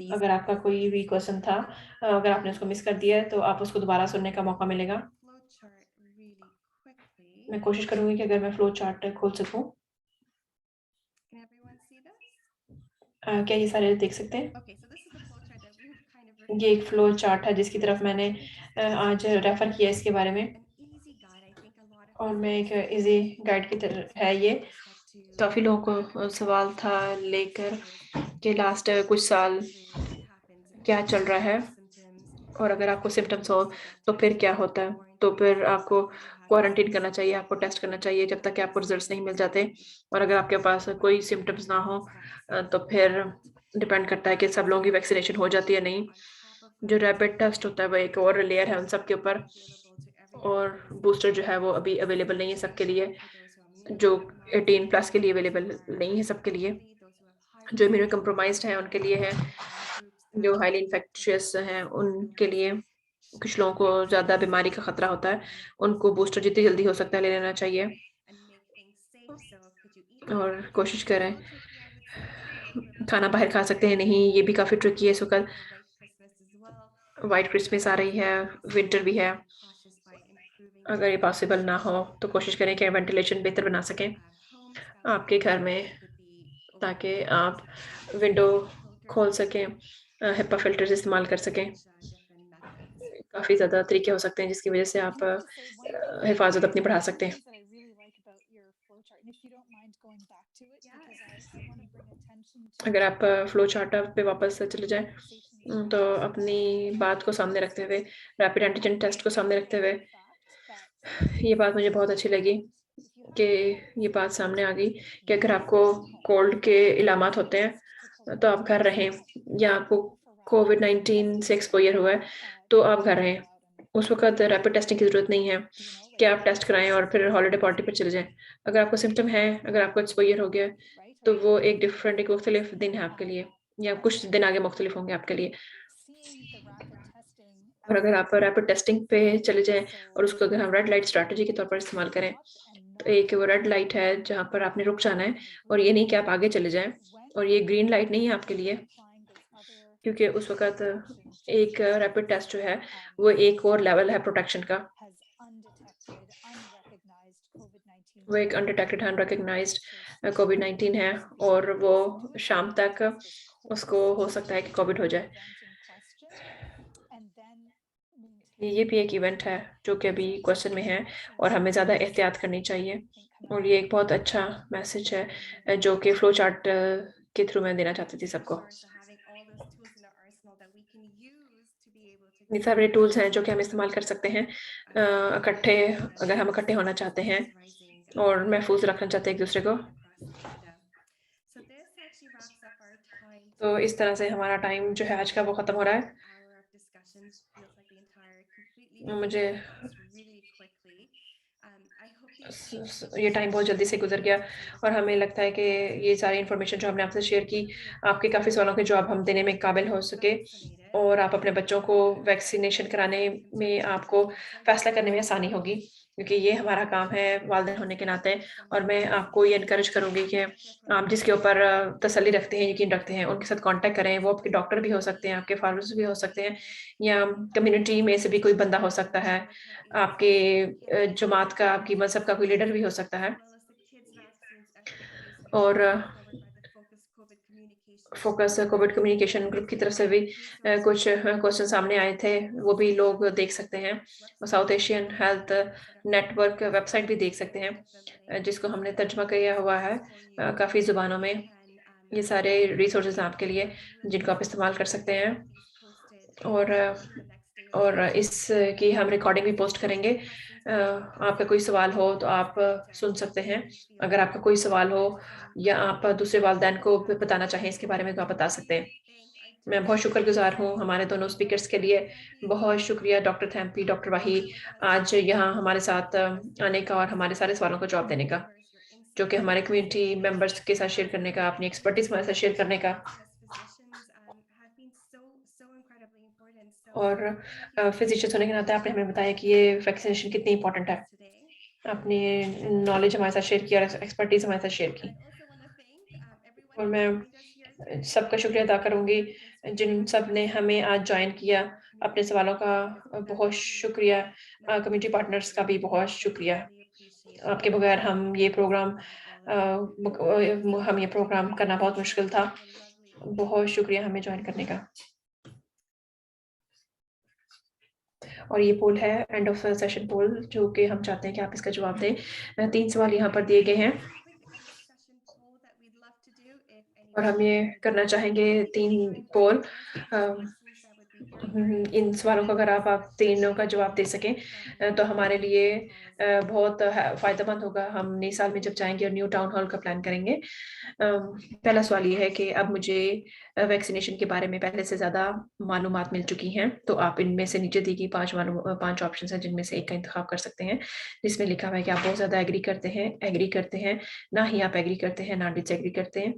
अगर आपका कोई भी क्वेश्चन था, अगर आपने उसको मिस कर दिया है तो आप उसको दोबारा सुनने का मौका मिलेगा। मैं कोशिश करूँगी कि अगर मैं फ्लो चार्ट खोल सकूँ। क्या ये सारे देख सकते हैं? ये एक फ्लो चार्ट है जिसकी तरफ मैंने आज रेफ़र किया इसके बारे में। और मैं एक ईज़ी गाइड की तरह है ये। काफ़ी लोगों को सवाल था लेकर कि लास्ट कुछ साल क्या चल रहा है और अगर आपको सिम्पटम्स हो तो फिर क्या होता है? तो फिर आपको क्वारंटाइन करना चाहिए, आपको टेस्ट करना चाहिए जब तक कि आपको रिज़ल्ट्स नहीं मिल जाते और अगर आपके पास कोई सिम्पटम्स ना हो तो फिर डिपेंड करता है कि सब लोगों की वैक्सीनेशन हो जाती है नहीं। जो रैपिड टेस्ट होता है वो एक और लेयर है उन सब के ऊपर और बूस्टर जो है वो अभी अवेलेबल नहीं है सबके लिए, जो 18 प्लस के लिए अवेलेबल नहीं है सबके लिए। जो इम्यूनो कम्प्रोमाइज़्ड हैं उनके लिए है, जो हाइली इन्फेक्शियस हैं उनके लिए, कुछ लोगों को ज़्यादा बीमारी का खतरा होता है, उनको बूस्टर जितनी जल्दी हो सकता है ले लेना चाहिए। और कोशिश करें खाना बाहर खा सकते हैं नहीं, ये भी काफ़ी ट्रिकी है इस वक़्त। व्हाइट क्रिसमस आ रही है, विंटर भी है। अगर ये पॉसिबल ना हो तो कोशिश करें कि वेंटिलेशन बेहतर बना सकें आपके घर में, ताकि आप विंडो खोल सकें, हिपा फ़िल्टर्स इस्तेमाल कर सकें। काफ़ी ज़्यादा तरीके हो सकते हैं जिसकी वज़ह से आप हिफ़ाज़त अपनी बढ़ा सकते हैं। अगर आप फ्लो चार्ट पे वापस चले जाएँ तो अपनी बात को सामने रखते हुए, रैपिड एंटीजन टेस्ट को सामने रखते हुए, ये बात मुझे बहुत अच्छी लगी कि ये बात सामने आ गई कि अगर आपको कोल्ड के इलामात होते हैं तो आप घर रहें, या आपको कोविड-19 से एक्सपोज़र हुआ है तो आप घर रहें। उस वक़्त रैपिड टेस्टिंग की ज़रूरत नहीं है कि आप टेस्ट कराएँ और फिर हॉलिडे पार्टी पर चले जाएँ। अगर आपको सिम्पटम है, अगर आपको एक्सपोज़र हो गया है, तो वो एक मुख्तलिफ दिन है आपके लिए, या कुछ दिन आगे मुख्तलिफ होंगे आपके लिए। और अगर आप रैपिड टेस्टिंग पे चले जाएँ और उसको अगर हम रेड लाइट स्ट्रैटेजी के तौर पर इस्तेमाल करें, तो एक वो रेड लाइट है जहाँ पर आपने रुक जाना है, और ये नहीं कि आप आगे चले जाएँ, और ये ग्रीन लाइट नहीं है आपके लिए, क्योंकि उस वक़्त एक रैपिड टेस्ट जो है, वो एक और लेवल है प्रोटेक्शन का। वो एक अनडिटेक्टेड अनरिकॉग्नाइज्ड कोविड-19 है, और वो शाम तक उसको हो सकता है कि कोविड हो जाए। ये भी एक इवेंट है जो कि अभी क्वेश्चन में है, और हमें ज़्यादा एहतियात करनी चाहिए, और ये एक बहुत अच्छा मैसेज है जो कि फ्लो चार्ट के थ्रू मैं देना चाहती थी सबको। ये सारे टूल्स हैं जो कि हम इस्तेमाल कर सकते हैं इकट्ठे, अगर हम इकट्ठे होना चाहते हैं और महफूज रखना चाहते हैं एक दूसरे को। तो इस तरह से हमारा टाइम जो है आज का वो ख़त्म हो रहा है। मुझे ये टाइम बहुत जल्दी से गुजर गया, और हमें लगता है कि ये सारी इन्फॉर्मेशन जो हमने आपसे शेयर की, आपके काफ़ी सवालों के जवाब हम देने में काबिल हो सके, और आप अपने बच्चों को वैक्सीनेशन कराने में आपको फैसला करने में आसानी होगी, क्योंकि ये हमारा काम है वालिदैन होने के नाते। और मैं आपको ये इनकरेज करूँगी कि आप जिसके ऊपर तसल्ली रखते हैं, यकीन रखते हैं, उनके साथ कॉन्टैक्ट करें। वो आपके डॉक्टर भी हो सकते हैं, आपके फार्मेसिस्ट भी हो सकते हैं, या कम्युनिटी में से भी कोई बंदा हो सकता है, आपके जमात का, आपकी मज़हब का कोई लीडर भी हो सकता है। और फोकस कोविड कम्युनिकेशन ग्रुप की तरफ से भी कुछ क्वेश्चन सामने आए थे, वो भी लोग देख सकते हैं। South Asian health network website भी देख सकते हैं, जिसको हमने तर्जुमा किया हुआ है काफ़ी ज़ुबानों में। ये सारे रिसोर्सेज़ हैं आपके लिए, जिनको आप इस्तेमाल कर सकते हैं। और इसकी हम रिकॉर्डिंग भी पोस्ट करेंगे। आपका कोई सवाल हो तो आप सुन सकते हैं। अगर आपका कोई सवाल हो, या आप दूसरे वालिदैन को भी बताना चाहें इसके बारे में, तो आप बता सकते हैं। मैं बहुत शुक्रगुज़ार हूँ हमारे दोनों स्पीकर्स के लिए। बहुत शुक्रिया डॉक्टर थैम्पी, डॉक्टर वाही, आज यहाँ हमारे साथ आने का और हमारे सारे सवालों का जवाब देने का, जो कि हमारे कम्युनिटी मेंबर्स के साथ शेयर करने का, अपनी एक्सपर्टीज़ हमारे साथ शेयर करने का। और फिज़िशियंस होने के नाते आपने हमें बताया कि ये वैक्सीनेशन कितनी इम्पोर्टेंट है। आपने नॉलेज हमारे साथ शेयर किया और एक्सपर्टीज़ हमारे साथ शेयर की। और मैं सबका शुक्रिया अदा करूँगी, जिन सब ने हमें आज जॉइन किया। अपने सवालों का बहुत शुक्रिया। कम्युनिटी पार्टनर्स का भी बहुत शुक्रिया। आपके बगैर हम ये प्रोग्राम करना बहुत मुश्किल था। बहुत शुक्रिया हमें जॉइन करने का। और ये पोल है एंड ऑफ सेशन पोल, जो कि हम चाहते हैं कि आप इसका जवाब दें। 3 सवाल यहाँ पर दिए गए हैं, और हम ये करना चाहेंगे 3 पोल। इन सवालों का अगर आप तीनों का जवाब दे सकें तो हमारे लिए बहुत फ़ायदेमंद होगा। हम नए साल में जब जाएँगे और न्यू टाउन हॉल का प्लान करेंगे। पहला सवाल ये है कि अब मुझे वैक्सीनेशन के बारे में पहले से ज़्यादा मालूमात मिल चुकी हैं, तो आप इनमें से नीचे दी गई 5 ऑप्शंस हैं, जिनमें से एक का इंतखाब कर सकते हैं, जिसमें लिखा हुआ है कि आप बहुत ज़्यादा एग्री करते हैं, ना ही आप एग्री करते हैं, ना डिसएग्री करते हैं।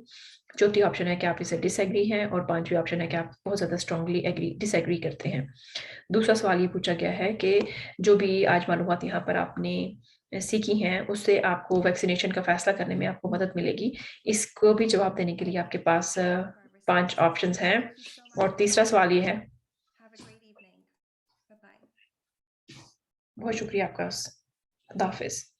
चौथी ऑप्शन है कि आप इसे डिसएग्री हैं, और 5वीं ऑप्शन है कि आप बहुत ज़्यादा स्ट्रांगली डिसएग्री करते हैं। दूसरा सवाल ये पूछा गया है कि जो भी आज मालूमात यहाँ पर आपने सीखी हैं, उससे आपको वैक्सीनेशन का फ़ैसला करने में आपको मदद मिलेगी। इसको भी जवाब देने के लिए आपके पास 5 ऑप्शंस हैं। और तीसरा सवाल ये है। बहुत शुक्रिया आपका। खुदा हाफ़िज़।